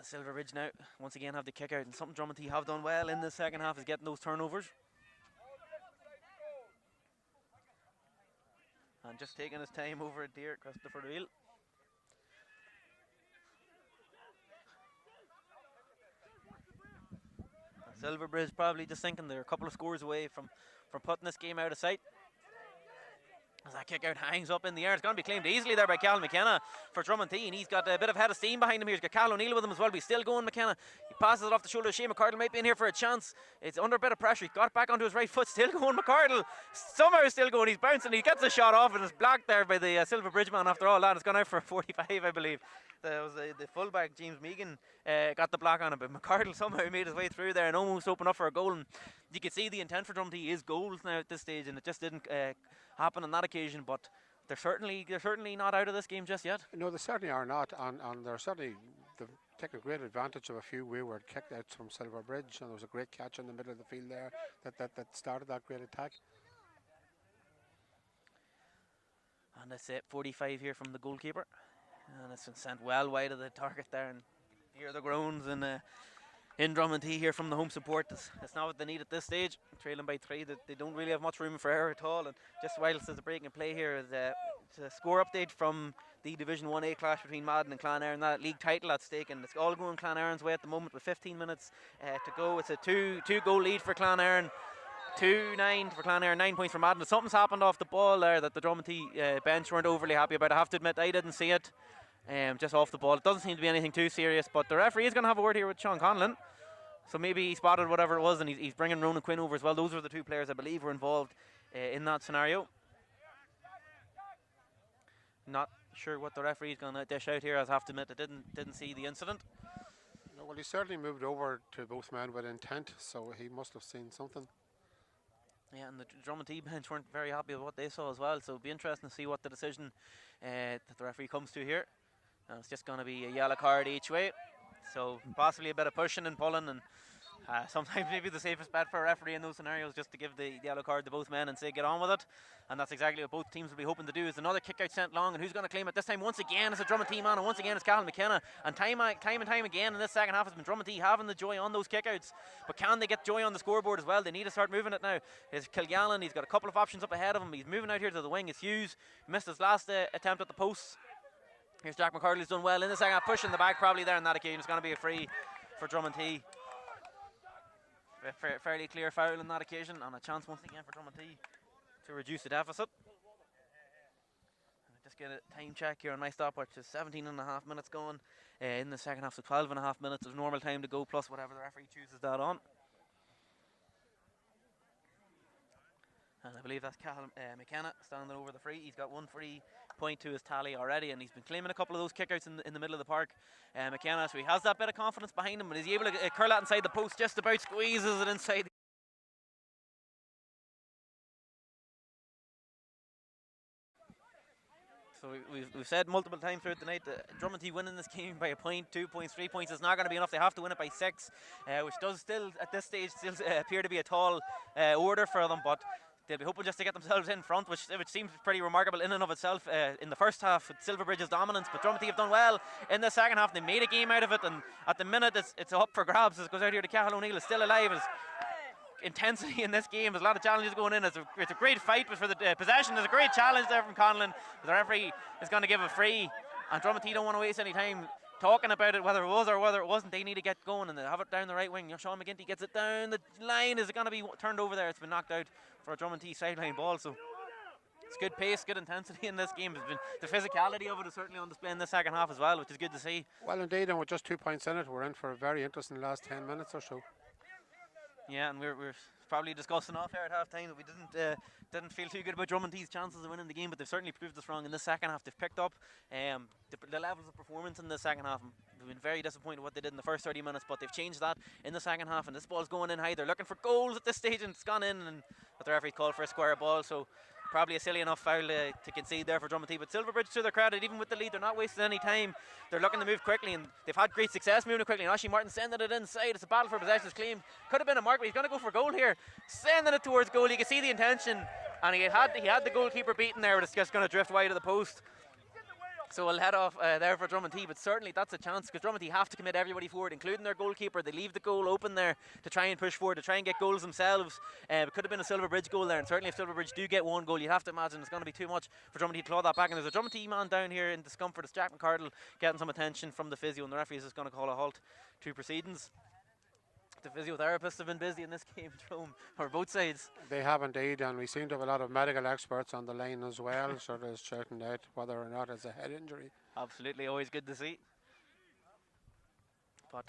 Silverbridge now once again have the kick out, and something Dromintee have done well in the second half is getting those turnovers. And just taking his time over it there, Christopher Wheel. Silverbridge probably just thinking they're a couple of scores away from putting this game out of sight. As that kick out hangs up in the air, it's going to be claimed easily there by Cal McKenna for Dromintee, and he's got a bit of head of steam behind him here. He's got Cal O'Neill with him as well, but he's still going, McKenna. He passes it off the shoulder. Shane McCardle might be in here for a chance. It's under a bit of pressure. He got back onto his right foot, still going. McCardle somehow still going. He's bouncing. He gets the shot off, and it's blocked there by the Silverbridge man after all that. It's gone out for 45, I believe. The fullback, James Megan, got the block on it, but McCardle somehow made his way through there and almost opened up for a goal. And you can see the intent for Dromintee is goals now at this stage, and it just didn't happen on that occasion. But they're certainly not out of this game just yet. No, they certainly are not, and they're certainly they've taken great advantage of a few wayward kickouts from Silverbridge, and there was a great catch in the middle of the field there that started that great attack. And it's 45 here from the goalkeeper, and it's been sent well wide of the target there, and hear the groans in Dromintee here from the home support. It's not what they need at this stage. Trailing by 3, they don't really have much room for error at all. And just whilst there's a break in play here, it's a score update from the Division 1A clash between Madden and Clonairon. That league title at stake, and it's all going Clonairon's way at the moment with 15 minutes to go. It's a two-goal lead for Clonairon. 2-9 for Clonairon, 9 points for Madden. But something's happened off the ball there that the Dromintee bench weren't overly happy about. I have to admit, I didn't see it. Just off the ball. It doesn't seem to be anything too serious, but the referee is going to have a word here with Sean Conlon. So maybe he spotted whatever it was, and he's bringing Ronan Quinn over as well. Those were the two players I believe were involved in that scenario. Not sure what the referee's going to dish out here. I have to admit, I didn't see the incident. No, well, he certainly moved over to both men with intent, so he must have seen something. Yeah, and the Dromintee bench weren't very happy with what they saw as well, so it'll be interesting to see what the decision that the referee comes to here. And it's just going to be a yellow card each way, so possibly a bit of pushing and pulling, and sometimes maybe the safest bet for a referee in those scenarios just to give the yellow card to both men and say get on with it. And that's exactly what both teams will be hoping to do. Is another kick out sent long, and who's going to claim it this time? Once again it's a Dromintee man, and once again it's Cal McKenna. And time and time again in this second half has been Dromintee having the joy on those kickouts, but can they get joy on the scoreboard as well? They need to start moving it now. It's Kilgallen. He's got a couple of options up ahead of him. He's moving out here to the wing. It's Hughes. He missed his last attempt at the posts. Here's Jack McCardle, who's done well in the second half, pushing the back probably there on that occasion. It's going to be a free for Dromintee. Fairly clear foul on that occasion, and a chance once again for Dromintee to reduce the deficit. Just get a time check here on my stopwatch. There's 17 and a half minutes going in the second half, so 12 and a half minutes of normal time to go, plus whatever the referee chooses that on. And I believe that's Cal McKenna standing over the free. He's got 1 free point to his tally already, and he's been claiming a couple of those kickouts in the middle of the park. McKenna, so he has that bit of confidence behind him, and is he able to curl that inside the post, just about squeezes it inside. So we've said multiple times throughout the night that Dromintee winning this game by a point, 2 points, 3 points is not going to be enough. They have to win it by 6, which does still at this stage still appear to be a tall order for them, but they'll be hoping just to get themselves in front, which seems pretty remarkable in and of itself in the first half with Silverbridge's dominance. But Dromintee have done well in the second half. They made a game out of it, and at the minute it's up for grabs as it goes out here to Cathal O'Neill. Is still alive. As intensity in this game, there's a lot of challenges going in. It's a great fight, but for the possession, there's a great challenge there from Conlon. The referee is going to give a free, and Dromintee don't want to waste any time talking about it, whether it was or whether it wasn't. They need to get going, and they have it down the right wing. Sean McGinty gets it down the line. Is it going to be turned over there? It's been knocked out for a Dromintee sideline ball. So it's good pace, good intensity in this game. It's been, the physicality of it is certainly on display in the second half as well, which is good to see. Well, indeed, and with just 2 points in it, we're in for a very interesting last 10 minutes or so. Yeah, and we're probably discussing off here at half time that we didn't feel too good about Dromintee's chances of winning the game, but they've certainly proved us wrong in the second half. They've picked up the levels of performance in the second half. We've been very disappointed with what they did in the first 30 minutes, but they've changed that in the second half, and this ball's going in high. They're looking for goals at this stage, and it's gone in, but the referee called for a square ball, so probably a silly enough foul to concede there for Dromintee. But Silverbridge, to their credit, even with the lead, they're not wasting any time. They're looking to move quickly, and they've had great success moving quickly. And Ashley Martin sending it inside. It's a battle for possession. It's claimed. Could have been a mark, but he's going to go for goal here. Sending it towards goal. You can see the intention, and he had the goalkeeper beaten there, but it's just going to drift wide of the post. So we'll head off there for Dromintee, but certainly that's a chance because Dromintee have to commit everybody forward, including their goalkeeper. They leave the goal open there to try and push forward, to try and get goals themselves. It could have been a Silverbridge goal there, and certainly if Silverbridge do get one goal, you'd have to imagine it's going to be too much for Dromintee to claw that back. And there's a Dromintee man down here in discomfort. It's Jack McCardle getting some attention from the physio, and the referee is just going to call a halt to proceedings. The physiotherapists have been busy in this game, or both sides. They have indeed, and we seem to have a lot of medical experts on the line as well, sort of shouting out whether or not it's a head injury. Absolutely, always good to see. But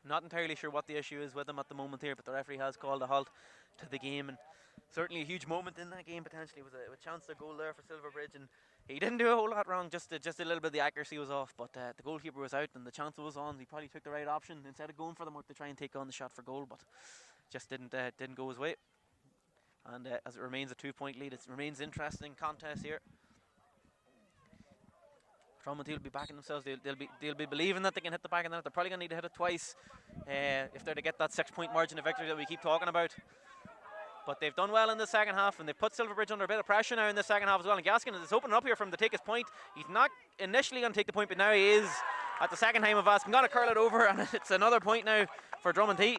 not entirely sure what the issue is with him at the moment here, but the referee has called a halt to the game, and certainly a huge moment in that game potentially. Was a chance to goal there for Silverbridge, and he didn't do a whole lot wrong, just a little bit of the accuracy was off, but the goalkeeper was out and the chance was on. He probably took the right option instead of going for the mark to try and take on the shot for goal, but just didn't go his way. And as it remains a 2-point lead, it remains interesting contest here. Dromintee will be backing themselves. They'll be believing that they can hit the back of the net. They're probably going to need to hit it twice if they're to get that 6-point margin of victory that we keep talking about. But they've done well in the second half, and they've put Silverbridge under a bit of pressure now in the second half as well. And Gaskin is opening up here from to take his point. He's not initially going to take the point, but now he is at the second time of asking. Going to curl it over, and it's another point now for Dromintee.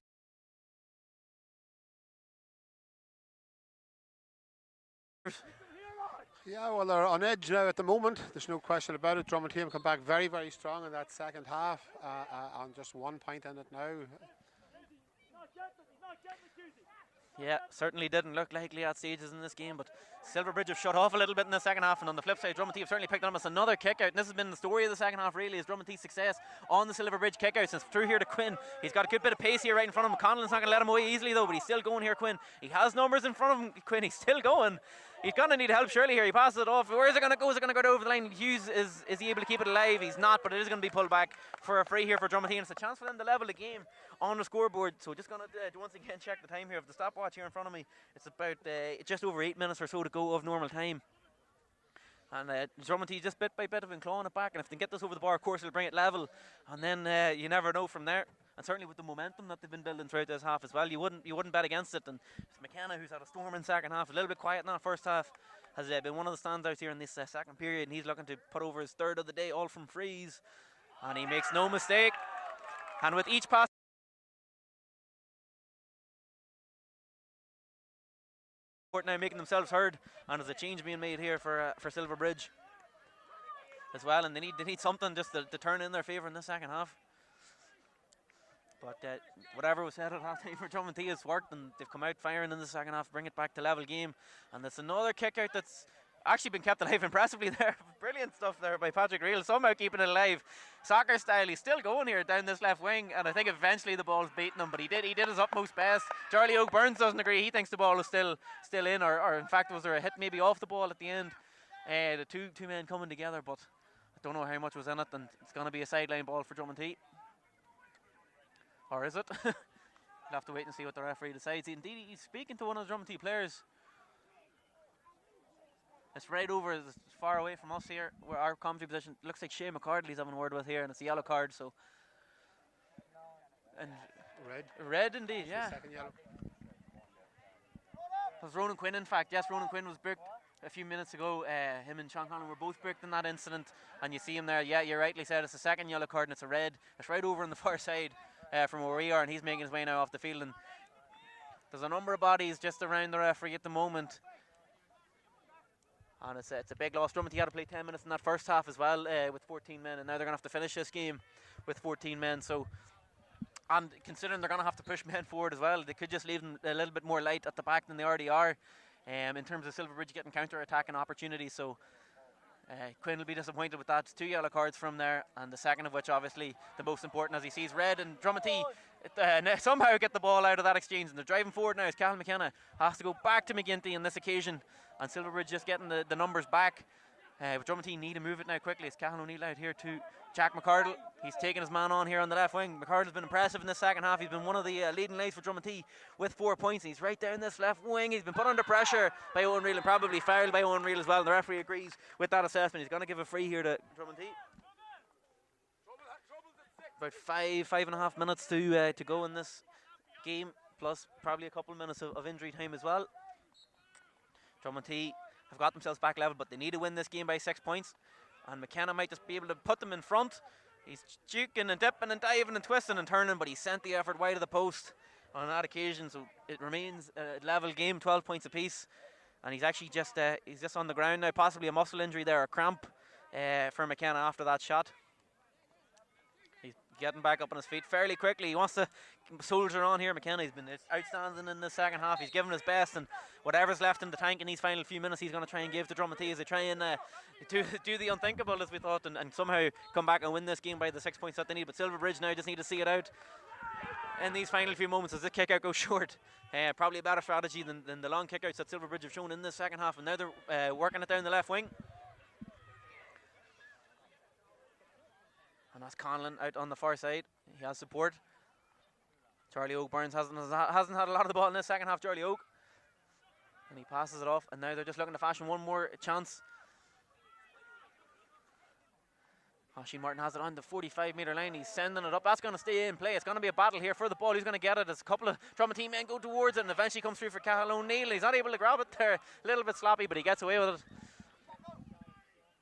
Yeah, well, they're on edge now at the moment. There's no question about it. Dromintee have come back very, very strong in that second half, on just 1 point in it now. Yeah, certainly didn't look likely at stages in this game, but Silverbridge have shut off a little bit in the second half, and on the flip side, Dromintee have certainly picked on us another kick out, and this has been the story of the second half really, is Dromintee's success on the Silverbridge kick outs. It's through here to Quinn. He's got a good bit of pace here right in front of him. Conlon's not going to let him away easily though, but he's still going here, Quinn. He has numbers in front of him, Quinn. He's still going. He's going to need help surely here. He passes it off. Where is it going to go? Is it going to go over the line? Hughes, is he able to keep it alive? He's not, but it is going to be pulled back for a free here for Dromintee, and it's a chance for them to level the game on the scoreboard. So just going to once again check the time here of the stopwatch here in front of me. It's about just over 8 minutes or so to go of normal time. And Dromintee just bit by bit have been clawing it back, and if they can get this over the bar, of course it'll bring it level, and then you never know from there. And certainly with the momentum that they've been building throughout this half as well, you wouldn't bet against it. And it's McKenna, who's had a storming second half, a little bit quiet in that first half, has been one of the standouts here in this second period, and he's looking to put over his third of the day, all from frees, and he makes no mistake. And with each pass now making themselves heard, and there's a change being made here for Silverbridge as well, and they need something just to turn in their favour in the second half. But whatever was said at half-time for Dromintee has worked, and they've come out firing in the second half, bring it back to level game. And that's another kick out that's actually been kept alive impressively there. Brilliant stuff there by Patrick Reel, somehow keeping it alive. Soccer style, he's still going here down this left wing, and I think eventually the ball's beating him, but he did his utmost best. Charlie O'Burns doesn't agree. He thinks the ball was still in, or in fact was there a hit maybe off the ball at the end. The two men coming together, but I don't know how much was in it, and it's going to be a sideline ball for Dromintee. Or is it? We'll have to wait and see what the referee decides. Indeed, he's speaking to one of the Dromintee players. It's right over as far away from us here, where our commentary position looks like Shea McCardle he's having a word with here, and it's a yellow card, so. And red. Red indeed, yeah. Second yellow. It was Ronan Quinn, in fact. Yes, Ronan Quinn was booked a few minutes ago. Him and Sean Conlon were both booked in that incident, and you see him there. Yeah, you rightly said it's a second yellow card, and it's a red. It's right over on the far side from where we are, and he's making his way now off the field. And there's a number of bodies just around the referee at the moment. And it's a big loss. Dromintee had to play 10 minutes in that first half as well with 14 men, and now they're going to have to finish this game with 14 men. So, and considering they're going to have to push men forward as well, they could just leave them a little bit more light at the back than they already are in terms of Silverbridge getting counter-attacking opportunities. So Quinn will be disappointed with that. 2 yellow cards from there, and the second of which obviously the most important, as he sees red, and Dromintee somehow get the ball out of that exchange, and they're driving forward now as Cathal McKenna has to go back to McGinty on this occasion, and Silverbridge just getting the numbers back. But Dromintee need to move it now quickly. It's Cathal O'Neill out here to Jack McCardle. He's taking his man on here on the left wing. McCardle's been impressive in the second half. He's been one of the leading lights for Dromintee with 4 points. He's right down this left wing. He's been put under pressure by Owen Reel and probably fouled by Owen Reel as well. And the referee agrees with that assessment. He's going to give a free here to Dromintee. About 5.5 minutes to go in this game, plus probably a couple of minutes of injury time as well. Dromintee have got themselves back level, but they need to win this game by 6 points. And McKenna might just be able to put them in front. He's juking and dipping and diving and twisting and turning, but he sent the effort wide of the post on that occasion. So it remains a level game, 12 points apiece. And he's actually he's just on the ground now, possibly a muscle injury there, a cramp for McKenna after that shot. He's getting back up on his feet fairly quickly. He wants to soldier on here. McKenna, he's been outstanding in the second half. He's given his best, and whatever's left in the tank in these final few minutes, he's going to try and give to Dromintee as they try and do the unthinkable, as we thought, and somehow come back and win this game by the 6 points that they need. But Silverbridge now just need to see it out in these final few moments as the kick out goes short. Probably a better strategy than the long kick outs that Silverbridge have shown in the second half, and now they're working it down the left wing. And that's Conlon out on the far side. He has support. Charlie Oak Burns hasn't had a lot of the ball in this second half, Charlie Oak. And he passes it off, and now they're just looking to fashion one more chance. Sheen Martin has it on the 45-metre line. He's sending it up. That's going to stay in play. It's going to be a battle here for the ball. Who's going to get it? As a couple of Dromintee men go towards it, and eventually comes through for Cathal O'Neill. He's not able to grab it there. A little bit sloppy, but he gets away with it.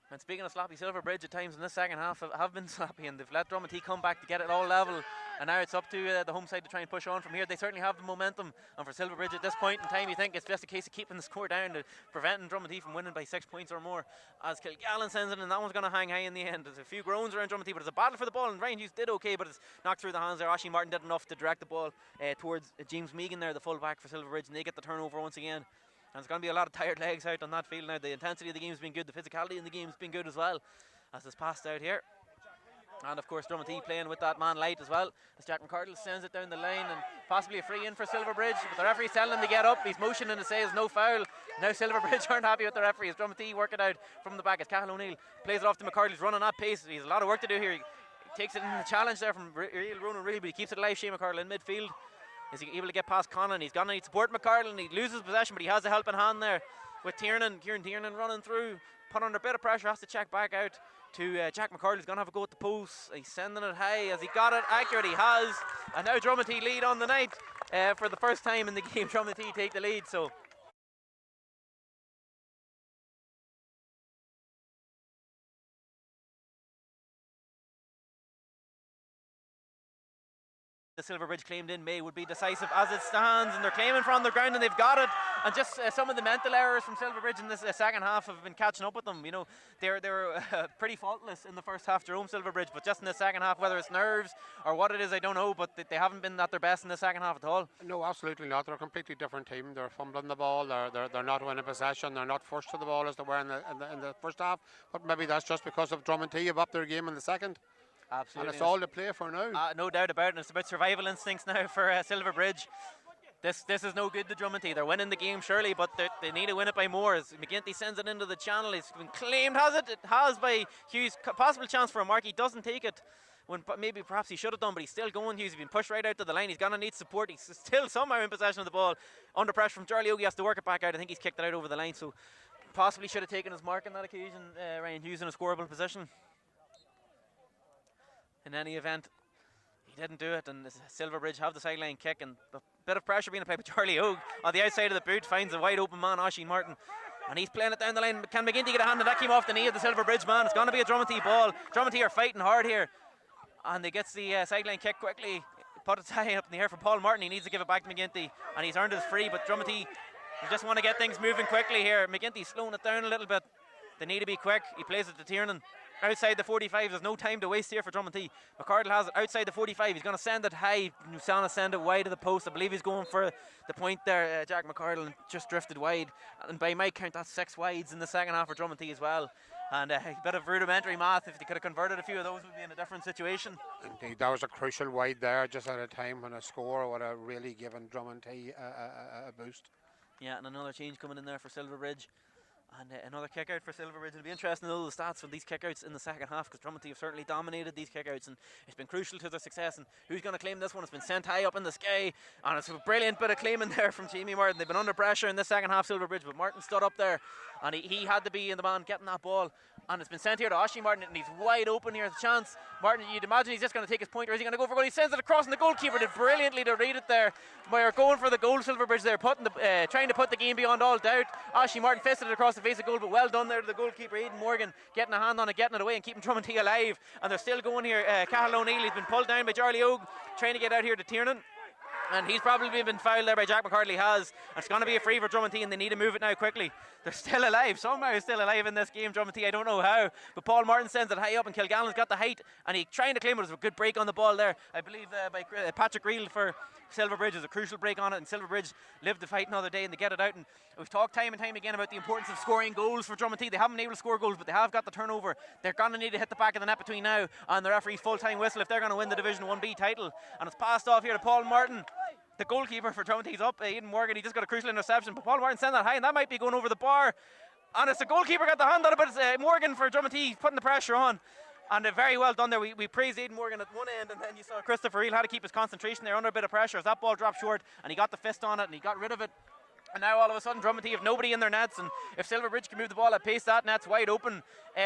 And speaking of sloppy, Silverbridge at times in this second half have been sloppy, and they've let Dromintee come back to get it all level. And now it's up to the home side to try and push on from here. They certainly have the momentum, and for Silverbridge at this point in time, you think it's just a case of keeping the score down, to preventing Dromintee from winning by 6 points or more. As Kilgallen sends it, and that one's going to hang high in the end. There's a few groans around Dromintee, but it's a battle for the ball, and Ryan Hughes did okay, but it's knocked through the hands there. Oisin Martin did enough to direct the ball towards James Meagan there, the full-back for Silverbridge, and they get the turnover once again. And there's going to be a lot of tired legs out on that field now. The intensity of the game has been good. The physicality in the game has been good as well, as it's passed out here. And of course Dromintee playing with that man light as well, as Jack McCardle sends it down the line, and possibly a free in for Silverbridge, but the referee's telling him to get up. He's motioning to say there's no foul. Now Silverbridge aren't happy with the referee as Dromintee work it out from the back as Cathal O'Neill plays it off to McCardle. He's running at pace. He's a lot of work to do here. He takes it in the challenge there from Ronan Reel, but he keeps it alive. Shane McCardle in midfield. Is he able to get past Conlon? He's going to need support McCardle, and he loses possession, but he has a helping hand there with Kieran Tiernan running through, put under a bit of pressure, has to check back out to Jack McCardle. He's going to have a go at the post. He's sending it high. Has he got it accurate? He has. And now Dromintee lead on the night for the first time in the game. Dromintee take the lead. So the Silverbridge claimed in May would be decisive as it stands, and they're claiming from the ground, and they've got it. And just some of the mental errors from Silverbridge in this second half have been catching up with them. You know, they were pretty faultless in the first half, Jerome Silverbridge, but just in the second half, whether it's nerves or what it is, I don't know, but they haven't been at their best in the second half at all. No, absolutely not. They're a completely different team. They're fumbling the ball. They're not winning possession. They're not first to the ball as they were in the first half. But maybe that's just because of Dromintee have upped their game in the second. Absolutely. And it's all to play for now. No doubt about it. And it's about survival instincts now for Silverbridge. This is no good to Dromintee. They're winning the game surely, but they need to win it by more. As McGinty sends it into the channel, it's been claimed, has it? It has by Hughes. Possible chance for a mark. He doesn't take it when maybe perhaps he should have done, but he's still going. Hughes has been pushed right out to the line. He's going to need support. He's still somehow in possession of the ball. Under pressure from Charlie Ogie, has to work it back out. I think he's kicked it out over the line, so possibly should have taken his mark on that occasion. Ryan Hughes in a scoreable position. In any event, he didn't do it, and Silverbridge have the sideline kick, and bit of pressure being applied by Charlie Ogue on the outside of the boot, finds a wide open man, Oisin Martin, and he's playing it down the line. Can McGinty get a hand? And that came off the knee of the Silverbridge man. It's going to be a Dromintee ball. Dromintee are fighting hard here, and they gets the sideline kick quickly. Put it high up in the air for Paul Martin. He needs to give it back to McGinty, and he's earned his free, but Dromintee, they just want to get things moving quickly here. McGinty's slowing it down a little bit. They need to be quick. He plays it to Tiernan. Outside the 45, there's no time to waste here for Dromintee. McCardle has it outside the 45. He's going to send it high. Nusana send it wide of the post. I believe he's going for the point there, Jack McCardle, just drifted wide. And by my count, that's 6 wides in the second half for Dromintee as well. And a bit of rudimentary math. If they could have converted a few of those, we'd be in a different situation. Indeed, that was a crucial wide there, just at a time when a score would have really given Dromintee a boost. Yeah, and another change coming in there for Silverbridge. And another kick out for Silverbridge. It'll be interesting to know the stats from these kickouts in the second half, because Dromintee have certainly dominated these kickouts and it's been crucial to their success. And who's going to claim this one? It's been sent high up in the sky, and it's a brilliant bit of claiming there from Jamie Martin. They've been under pressure in this second half, Silverbridge, but Martin stood up there and he had to be in the man getting that ball. And it's been sent here to Oisin Martin, and he's wide open here. The chance, Martin, you'd imagine he's just going to take his point, or is he going to go for goal? He sends it across, and the goalkeeper did brilliantly to read it there. They're going for the goal, Silverbridge. They're trying to put the game beyond all doubt. Oisin Martin fisted it across the face of goal, but well done there to the goalkeeper, Aidan Morgan, getting a hand on it, getting it away, and keeping Dromintee alive. And they're still going here. Cahill O'Neill, he's been pulled down by Charlie Ogue, trying to get out here to Tiernan. And he's probably been fouled there by Jack McCardle. He has. And it's going to be a free for Dromintee, and they need to move it now quickly. They're still alive. Somehow still alive in this game, Dromintee. I don't know how. But Paul Martin sends it high up, and Kilgallen's got the height, and he's trying to claim it. It was a good break on the ball there. I believe by Patrick Reel for Silverbridge is a crucial break on it, and Silverbridge lived the fight another day, and they get it out. And we've talked time and time again about the importance of scoring goals for Dromintee. They haven't been able to score goals, but they have got the turnover. They're going to need to hit the back of the net between now and the referee's full-time whistle if they're going to win the Division 1B title. And it's passed off here to Paul Martin. The goalkeeper for Dromintee's up, Aidan Morgan. He just got a crucial interception, but Paul Martin sent that high, and that might be going over the bar. And it's the goalkeeper got the hand on it, but it's Morgan for Dromintea putting the pressure on. And very well done there. We praised Aidan Morgan at one end, and then you saw Christopher Reel had to keep his concentration there under a bit of pressure as that ball dropped short, and he got the fist on it, and he got rid of it. And now all of a sudden Dromintee have nobody in their nets, and if Silverbridge can move the ball at pace, that net's wide open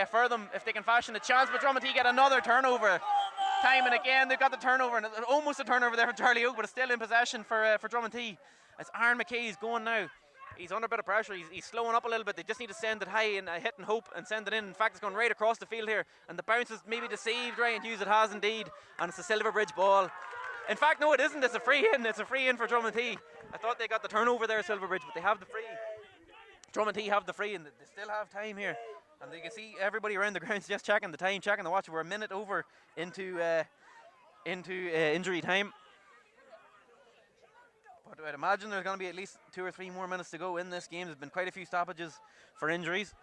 for them if they can fashion a chance. But Dromintee get another turnover. Time and again they've got the turnover, and almost a turnover there from Charlie Ogue, but it's still in possession for Dromintee. It's Aaron McKay's going now. He's under a bit of pressure. He's slowing up a little bit. They just need to send it high and hit and hope and send it in. In fact, it's going right across the field here, and the bounce is maybe deceived Ryan Hughes. It has indeed, and it's a Silverbridge ball. In fact, no, it isn't. It's a free in. It's a free in for Dromintee. I thought they got the turnover there, Silverbridge, but they have the free. Dromintee have the free, and they still have time here. And you can see everybody around the grounds just checking the time, checking the watch. We're a minute over into injury time. But I'd imagine there's going to be at least 2 or 3 more minutes to go in this game. There's been quite a few stoppages for injuries.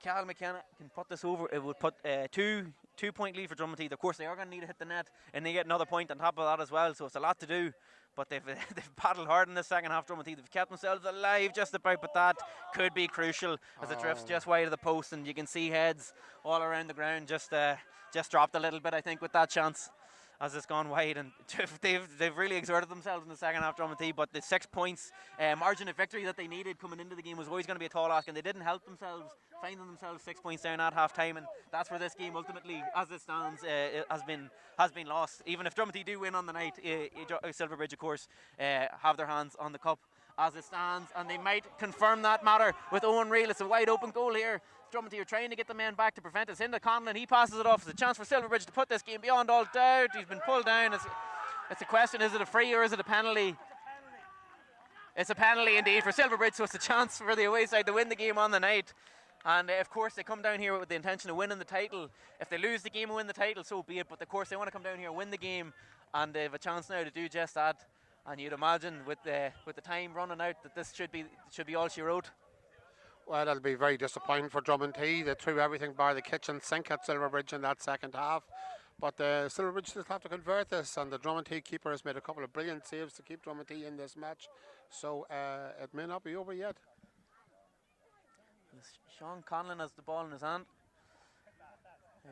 Cal McKenna can put this over. It would put 2-point lead for Dromintee. Of course, they are going to need to hit the net, and they get another point on top of that as well. So it's a lot to do. But they've battled hard in this second half, Dromintee. They've kept themselves alive just about, but that could be crucial as it drifts just wide of the post, and you can see heads all around the ground just dropped a little bit, I think, with that chance as it's gone wide. And they've really exerted themselves in the second half, Dromintee, but the 6 points margin of victory that they needed coming into the game was always going to be a tall ask, and they didn't help themselves, finding themselves 6 points down at half time, and that's where this game ultimately, as it stands, has been lost. Even if Dromintee do win on the night, Silverbridge, of course, have their hands on the cup as it stands, and they might confirm that matter with Owen Reel. It's a wide open goal here. Dromintee are trying to get the men back to prevent it. It's into Conlon. He passes it off. It's a chance for Silverbridge to put this game beyond all doubt. He's been pulled down. It's a question, is it a free or is it a penalty? It's a penalty indeed for Silverbridge, so it's a chance for the away side to win the game on the night. And of course they come down here with the intention of winning the title. If they lose the game and win the title, so be it. But of course they want to come down here and win the game, and they have a chance now to do just that. And you'd imagine with the time running out that this should be all she wrote. Well, that'll be very disappointing for Dromintee. They threw everything bar the kitchen sink at Silverbridge in that second half. But Silverbridge still have to convert this, and the Dromintee keeper has made a couple of brilliant saves to keep Dromintee in this match. So it may not be over yet. Sean Conlon has the ball in his hand.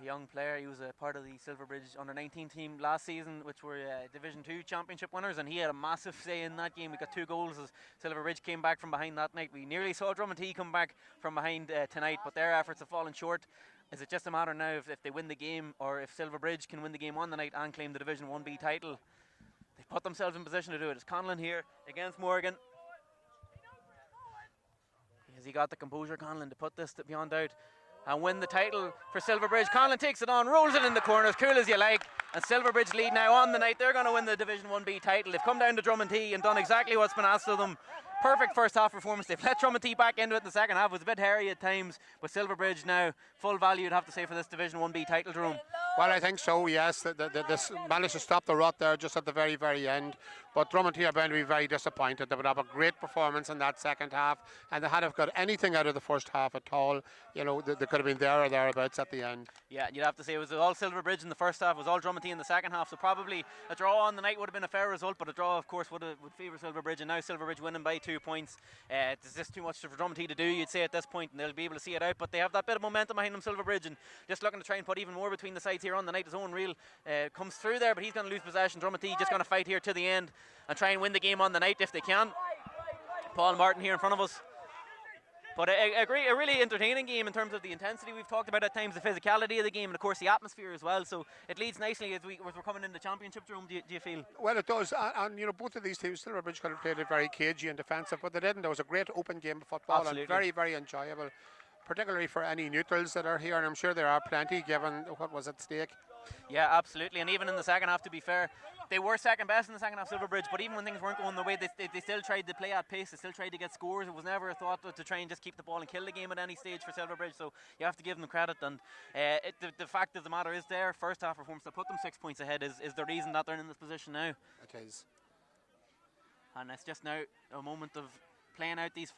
A young player. He was a part of the Silverbridge under-19 team last season, which were Division 2 championship winners, and he had a massive say in that game. We got 2 goals as Silverbridge came back from behind that night. We nearly saw Dromintee come back from behind tonight, but their efforts have fallen short. Is it just a matter now if they win the game, or if Silverbridge can win the game on the night and claim the Division 1B title? They've put themselves in position to do it. It's Conlon here against Morgan. Has he got the composure, Conlon, to put this beyond doubt and win the title for Silverbridge? Conlon takes it on, rolls it in the corner, as cool as you like, and Silverbridge lead now on the night. They're going to win the Division 1B title. They've come down to Dromintee and done exactly what's been asked of them. Perfect first half performance. They've let Dromintee back into it in the second half. It was a bit hairy at times, but Silverbridge now full value, you'd have to say, for this Division 1B title, Jerome. Well, I think so, yes. This managed to stop the rot there just at the very, very end. But Dromintee are going to be very disappointed. They would have a great performance in that second half, and they hadn't got anything out of the first half at all. You know, they could have been there or thereabouts at the end. Yeah, you'd have to say it was all Silverbridge in the first half, it was all Dromintee in the second half, so probably a draw on the night would have been a fair result, but a draw, of course, would favour Silverbridge, and now Silverbridge winning by 2 points. There's just too much for Dromintee to do, you'd say, at this point, and they'll be able to see it out, but they have that bit of momentum behind them, Silverbridge, and just looking to try and put even more between the sides here on the night. His own reel comes through there, but he's going to lose possession. Dromintee just going to fight here to the end and try and win the game on the night if they can. Paul Martin here in front of us. But I agree, a really entertaining game in terms of the intensity we've talked about at times, the physicality of the game, and of course the atmosphere as well. So it leads nicely as we're coming into the championship, Jerome, do you feel? Well, it does, and you know, both of these teams, Silverbridge could have played it very cagey and defensive, but they didn't. There was a great open game of football. Absolutely. And very, very enjoyable, particularly for any neutrals that are here, and I'm sure there are plenty given what was at stake. Yeah, absolutely, and even in the second half, to be fair, they were second best in the second half, Silverbridge, but even when things weren't going their way, they still tried to play at pace, they still tried to get scores. It was never a thought to try and just keep the ball and kill the game at any stage for Silverbridge, so you have to give them credit. And the fact of the matter is their first half performance that put them 6 points ahead is the reason that they're in this position now. It is. And it's just now a moment of playing out these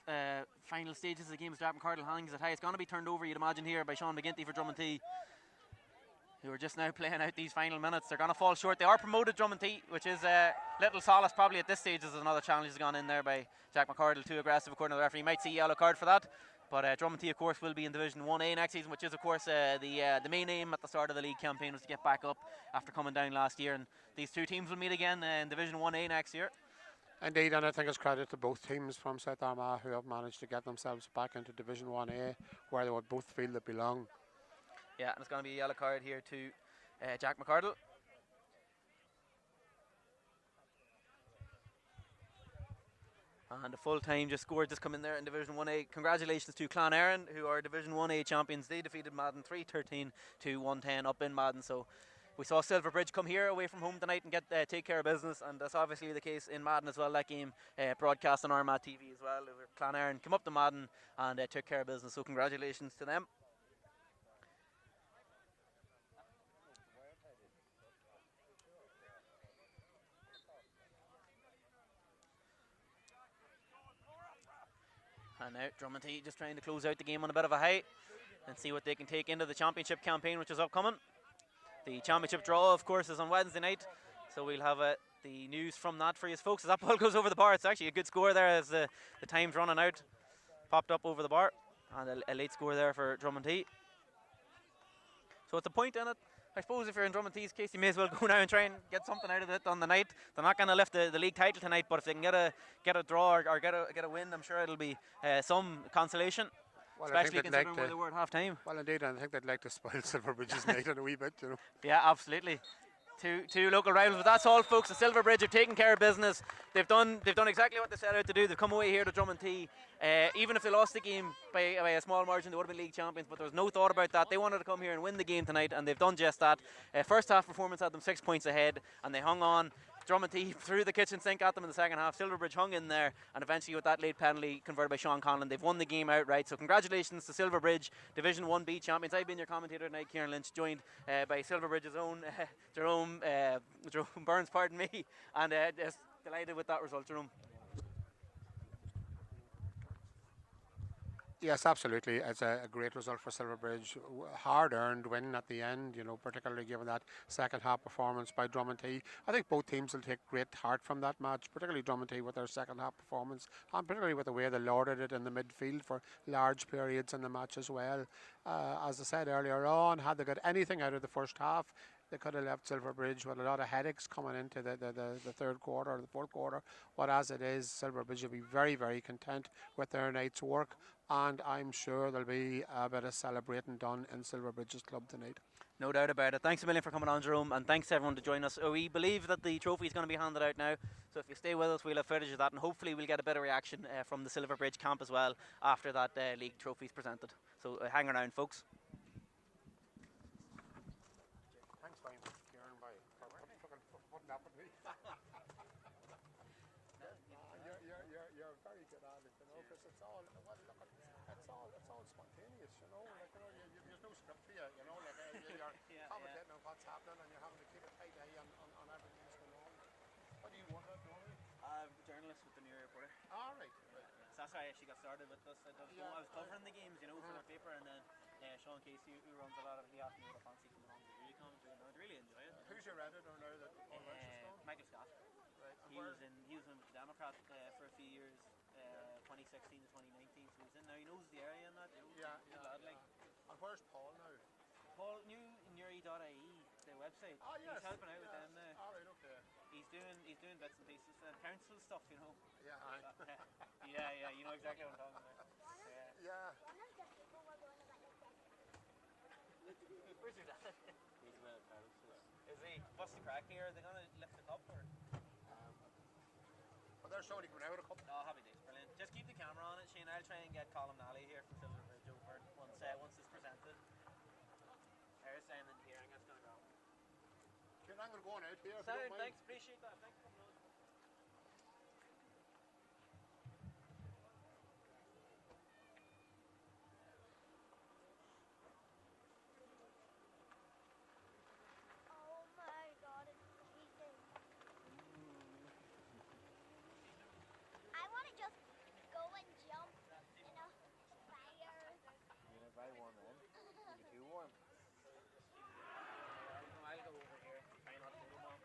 final stages of the game as Jack McCardle hangs it high. It's going to be turned over, you'd imagine, here by Sean McGinty for Dromintee, who are just now playing out these final minutes. They're going to fall short. They are promoted, Dromintee, which is a little solace probably at this stage, as another challenge has gone in there by Jack McCardle, too aggressive according to the referee. You might see a yellow card for that, but Dromintee, of course, will be in Division 1A next season, which is, of course, the main aim at the start of the league campaign was to get back up after coming down last year, and these two teams will meet again in Division 1A next year. Indeed, and I think it's credit to both teams from South Armagh who have managed to get themselves back into Division 1A, where they would both feel they belong. Yeah, and it's going to be a yellow card here to Jack McCardle. And the full time just scored, just come in there in Division 1A. Congratulations to Clan Aaron, who are Division 1A champions. They defeated Madden 3-13 to 110 up in Madden. So we saw Silverbridge come here away from home tonight and take care of business, and that's obviously the case in Madden as well. That game broadcast on Armagh TV as well. Clan Aaron came up to Madden and took care of business. So congratulations to them. And now Dromintee just trying to close out the game on a bit of a high and see what they can take into the championship campaign, which is upcoming. The championship draw, of course, is on Wednesday night, so we'll have the news from that for you folks. As that ball goes over the bar, it's actually a good score there as the time's running out. Popped up over the bar, and a late score there for Dromintee. So it's a point in it. I suppose if you're in Dromintee's case, you may as well go now and try and get something out of it on the night. They're not going to lift the league title tonight, but if they can get a draw or get a win, I'm sure it'll be some consolation. Well, especially considering where they were at half time. Well, indeed, I think they'd like to spoil Silverbridge's night in a wee bit, you know. Yeah, absolutely. Two local rivals, but that's all, folks. The Silverbridge have taken care of business. They've done exactly what they set out to do. They've come away here to Dromintee. Even if they lost the game by a small margin, they would have been league champions, but there was no thought about that. They wanted to come here and win the game tonight, and they've done just that. First half performance had them 6 points ahead, and they hung on. Dromintee threw the kitchen sink at them in the second half. Silverbridge hung in there, and eventually with that late penalty converted by Sean Conlon, they've won the game outright. So congratulations to Silverbridge, Division 1B champions. I've been your commentator tonight, Kieran Lynch, joined by Silverbridge's own Jerome Burns, pardon me, and just delighted with that result, Jerome. Yes, absolutely. It's a great result for Silverbridge. Hard-earned win at the end, you know, particularly given that second half performance by Dromintee. I think both teams will take great heart from that match, particularly Dromintee with their second half performance, and particularly with the way they lorded it in the midfield for large periods in the match as well. As I said earlier on, had they got anything out of the first half, they could have left Silverbridge with a lot of headaches coming into the third quarter or the fourth quarter. But as it is, Silverbridge will be very, very content with their night's work. and I'm sure there'll be a bit of celebrating done in Silverbridge's club tonight. No doubt about it. Thanks a million for coming on, Jerome, and thanks everyone to join us. We believe that the trophy is going to be handed out now, so if you stay with us, we'll have footage of that, and hopefully we'll get a better reaction from the Silverbridge camp as well after that league trophy is presented. So hang around, folks. Thanks very much, Kieran, for putting up with me. You're very good at it, you know, because it's all, well, look, it's all spontaneous, you know, like, you know, there's no script for you, you know, like, you're commentating on what's happening and you're having to keep a tight eye on everything that's going on. What do you want at the moment? I'm a journalist with the New Year Reporter. All right. So that's how I actually got started with this. I was covering the games, you know, for my paper, and then Sean Casey, who runs a lot of it, he asked me if I fancy coming on to the really commentary, and I'd really enjoy it. Who's your editor now that all Welsh is gone? Michael Scott. Right. He was in with the Democrat for a few years, 2016 to 2019. So he's in now. He knows the area and that. You know, Yeah. lad, like. And where's Paul now? Paul new Newry.ie, the website. Oh, yes. He's helping out with them now. All right, okay. He's doing bits and pieces for council stuff, you know. Yeah, yeah, you know exactly what I'm talking about. Yeah. Where's your dad? He's with Paris. Is he? What's the crack here? Are they gonna lift the cup or? Well, they're showing coming out a couple. Oh, happy days, brilliant. Just keep the camera on it, Shane. I'll try and get Colin Nally here from Silverbridge over once it's presented. There's Simon here. I'm just gonna go. Kieran, I'm going to go on out here. Sound, thanks, appreciate that. Thanks for coming on. Oh my God, it's freezing. I want to just go and jump in a fire. You're gonna very warm then. Maybe too warm. I'll go over here. Try not to go on.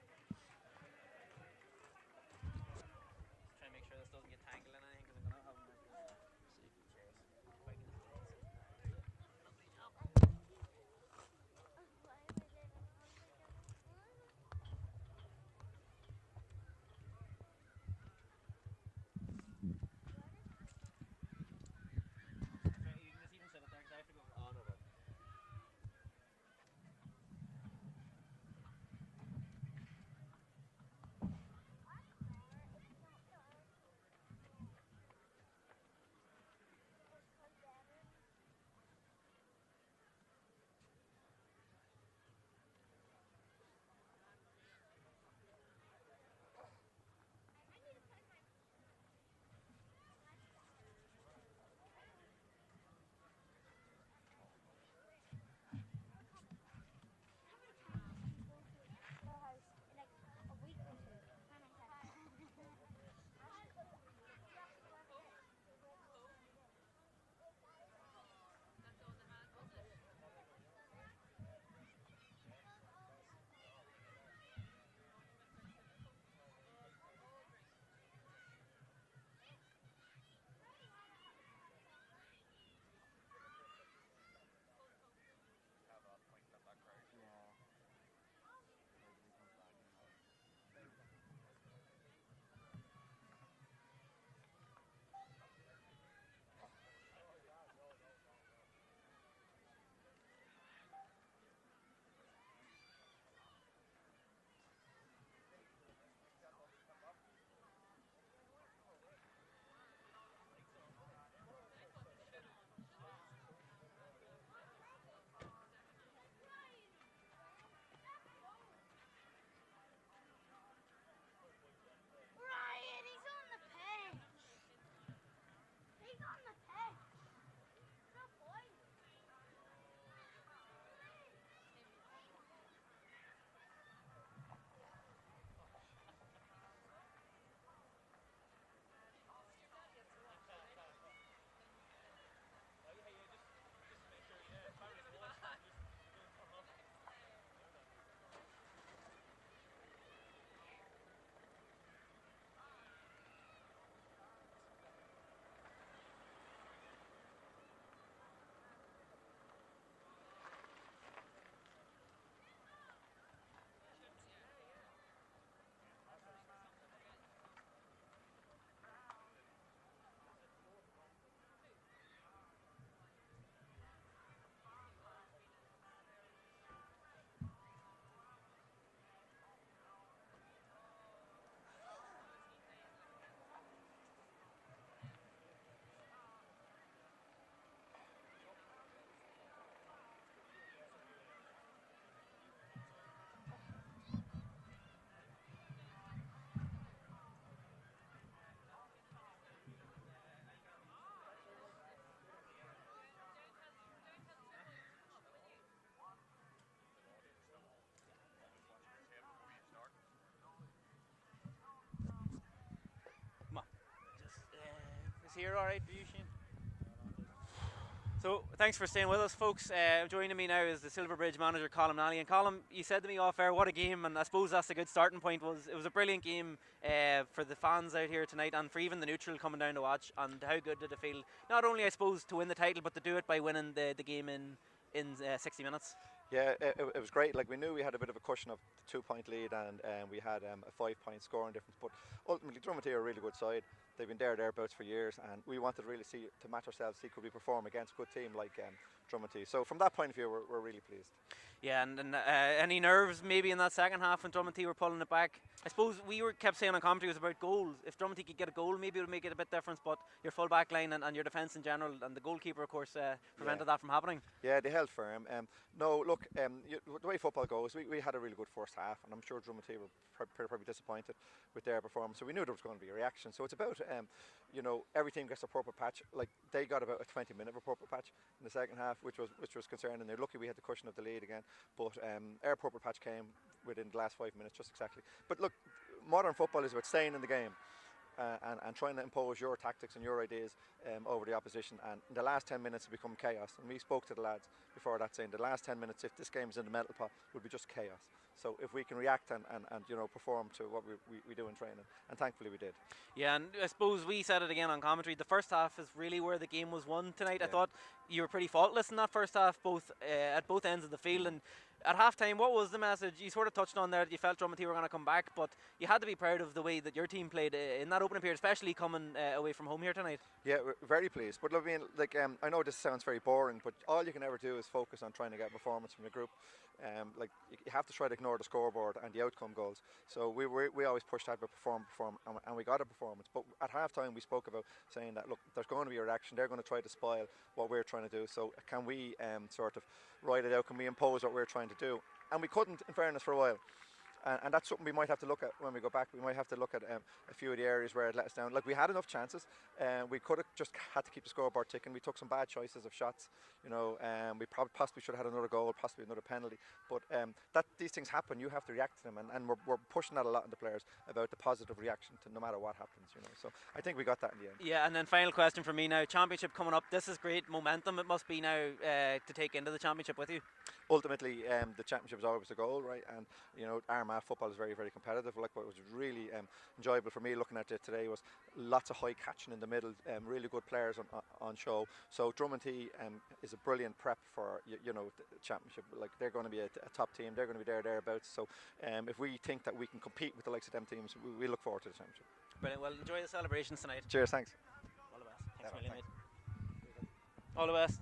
here all right for you, Shane? So thanks for staying with us, folks. Joining me now is the Silverbridge manager, Colm Nally. And Colm, you said to me off air, what a game, and I suppose that's a good starting point. It was a brilliant game for the fans out here tonight, and for even the neutral coming down to watch. And how good did it feel? Not only, I suppose, to win the title, but to do it by winning the game in 60 minutes. Yeah, it was great. Like, we knew we had a bit of a cushion of the 2-point lead, and we had a 5-point scoring difference. But ultimately, Dromintee are a really good side. They've been thereabouts for years, and we wanted to really see to match ourselves, see could we perform against a good team like Dromintee. So from that point of view, we're really pleased. Yeah, and any nerves maybe in that second half when Dromintee were pulling it back? I suppose kept saying on commentary it was about goals. If Dromintee could get a goal, maybe it would make it a bit different. But your full back line and your defence in general, and the goalkeeper, of course, prevented that from happening. Yeah, they held firm. No, look, the way football goes, we had a really good first half, and I'm sure Dromintee were probably disappointed with their performance. So we knew there was going to be a reaction. So it's about, every team gets a purple patch. Like, they got about a 20-minute purple patch in the second half, which was concerning. They're lucky we had the cushion of the lead again. But our purple patch came within the last 5 minutes, just exactly. But look, modern football is about staying in the game and trying to impose your tactics and your ideas over the opposition. And in the last 10 minutes it become chaos. And we spoke to the lads before that, saying the last 10 minutes, if this game is in the metal pot, will be just chaos. So if we can react and perform to what we do in training, and thankfully we did. Yeah, and I suppose we said it again on commentary, the first half is really where the game was won tonight. Yeah. I thought you were pretty faultless in that first half, at both ends of the field. And at half-time, what was the message? You sort of touched on there that you felt Dromintee were going to come back, but you had to be proud of the way that your team played in that opening period, especially coming away from home here tonight. Yeah, we're very pleased. But I mean, I know this sounds very boring, but all you can ever do is focus on trying to get performance from the group. You have to try to ignore the scoreboard and the outcome goals. So we always push that, but perform, and we got a performance. But at half-time, we spoke about saying that, look, there's going to be a reaction. They're going to try to spoil what we're trying to do. So can we sort of ride it out? Can we impose what we're trying to do? And we couldn't, in fairness, for a while. And that's something we might have to look at when we go back. We might have to look at a few of the areas where it let us down. Like, we had enough chances. We could have just had to keep the scoreboard ticking. We took some bad choices of shots. We possibly should have had another goal, possibly another penalty. But these things happen. You have to react to them. And we're pushing that a lot in the players about the positive reaction to no matter what happens. So I think we got that in the end. Yeah, and then final question for me now. Championship coming up. This is great momentum. It must be now to take into the championship with you. Ultimately, the championship is always the goal, right? And Armagh football is very, very competitive. Like, what was really enjoyable for me looking at it today was lots of high catching in the middle, really good players on show. So Dromintee is a brilliant prep for the championship. Like, they're going to be a top team. They're going to be thereabouts. So if we think that we can compete with the likes of them teams, we look forward to the championship. Brilliant. Well, enjoy the celebrations tonight. Cheers. Thanks. All the best. Thanks a million, mate. All the best.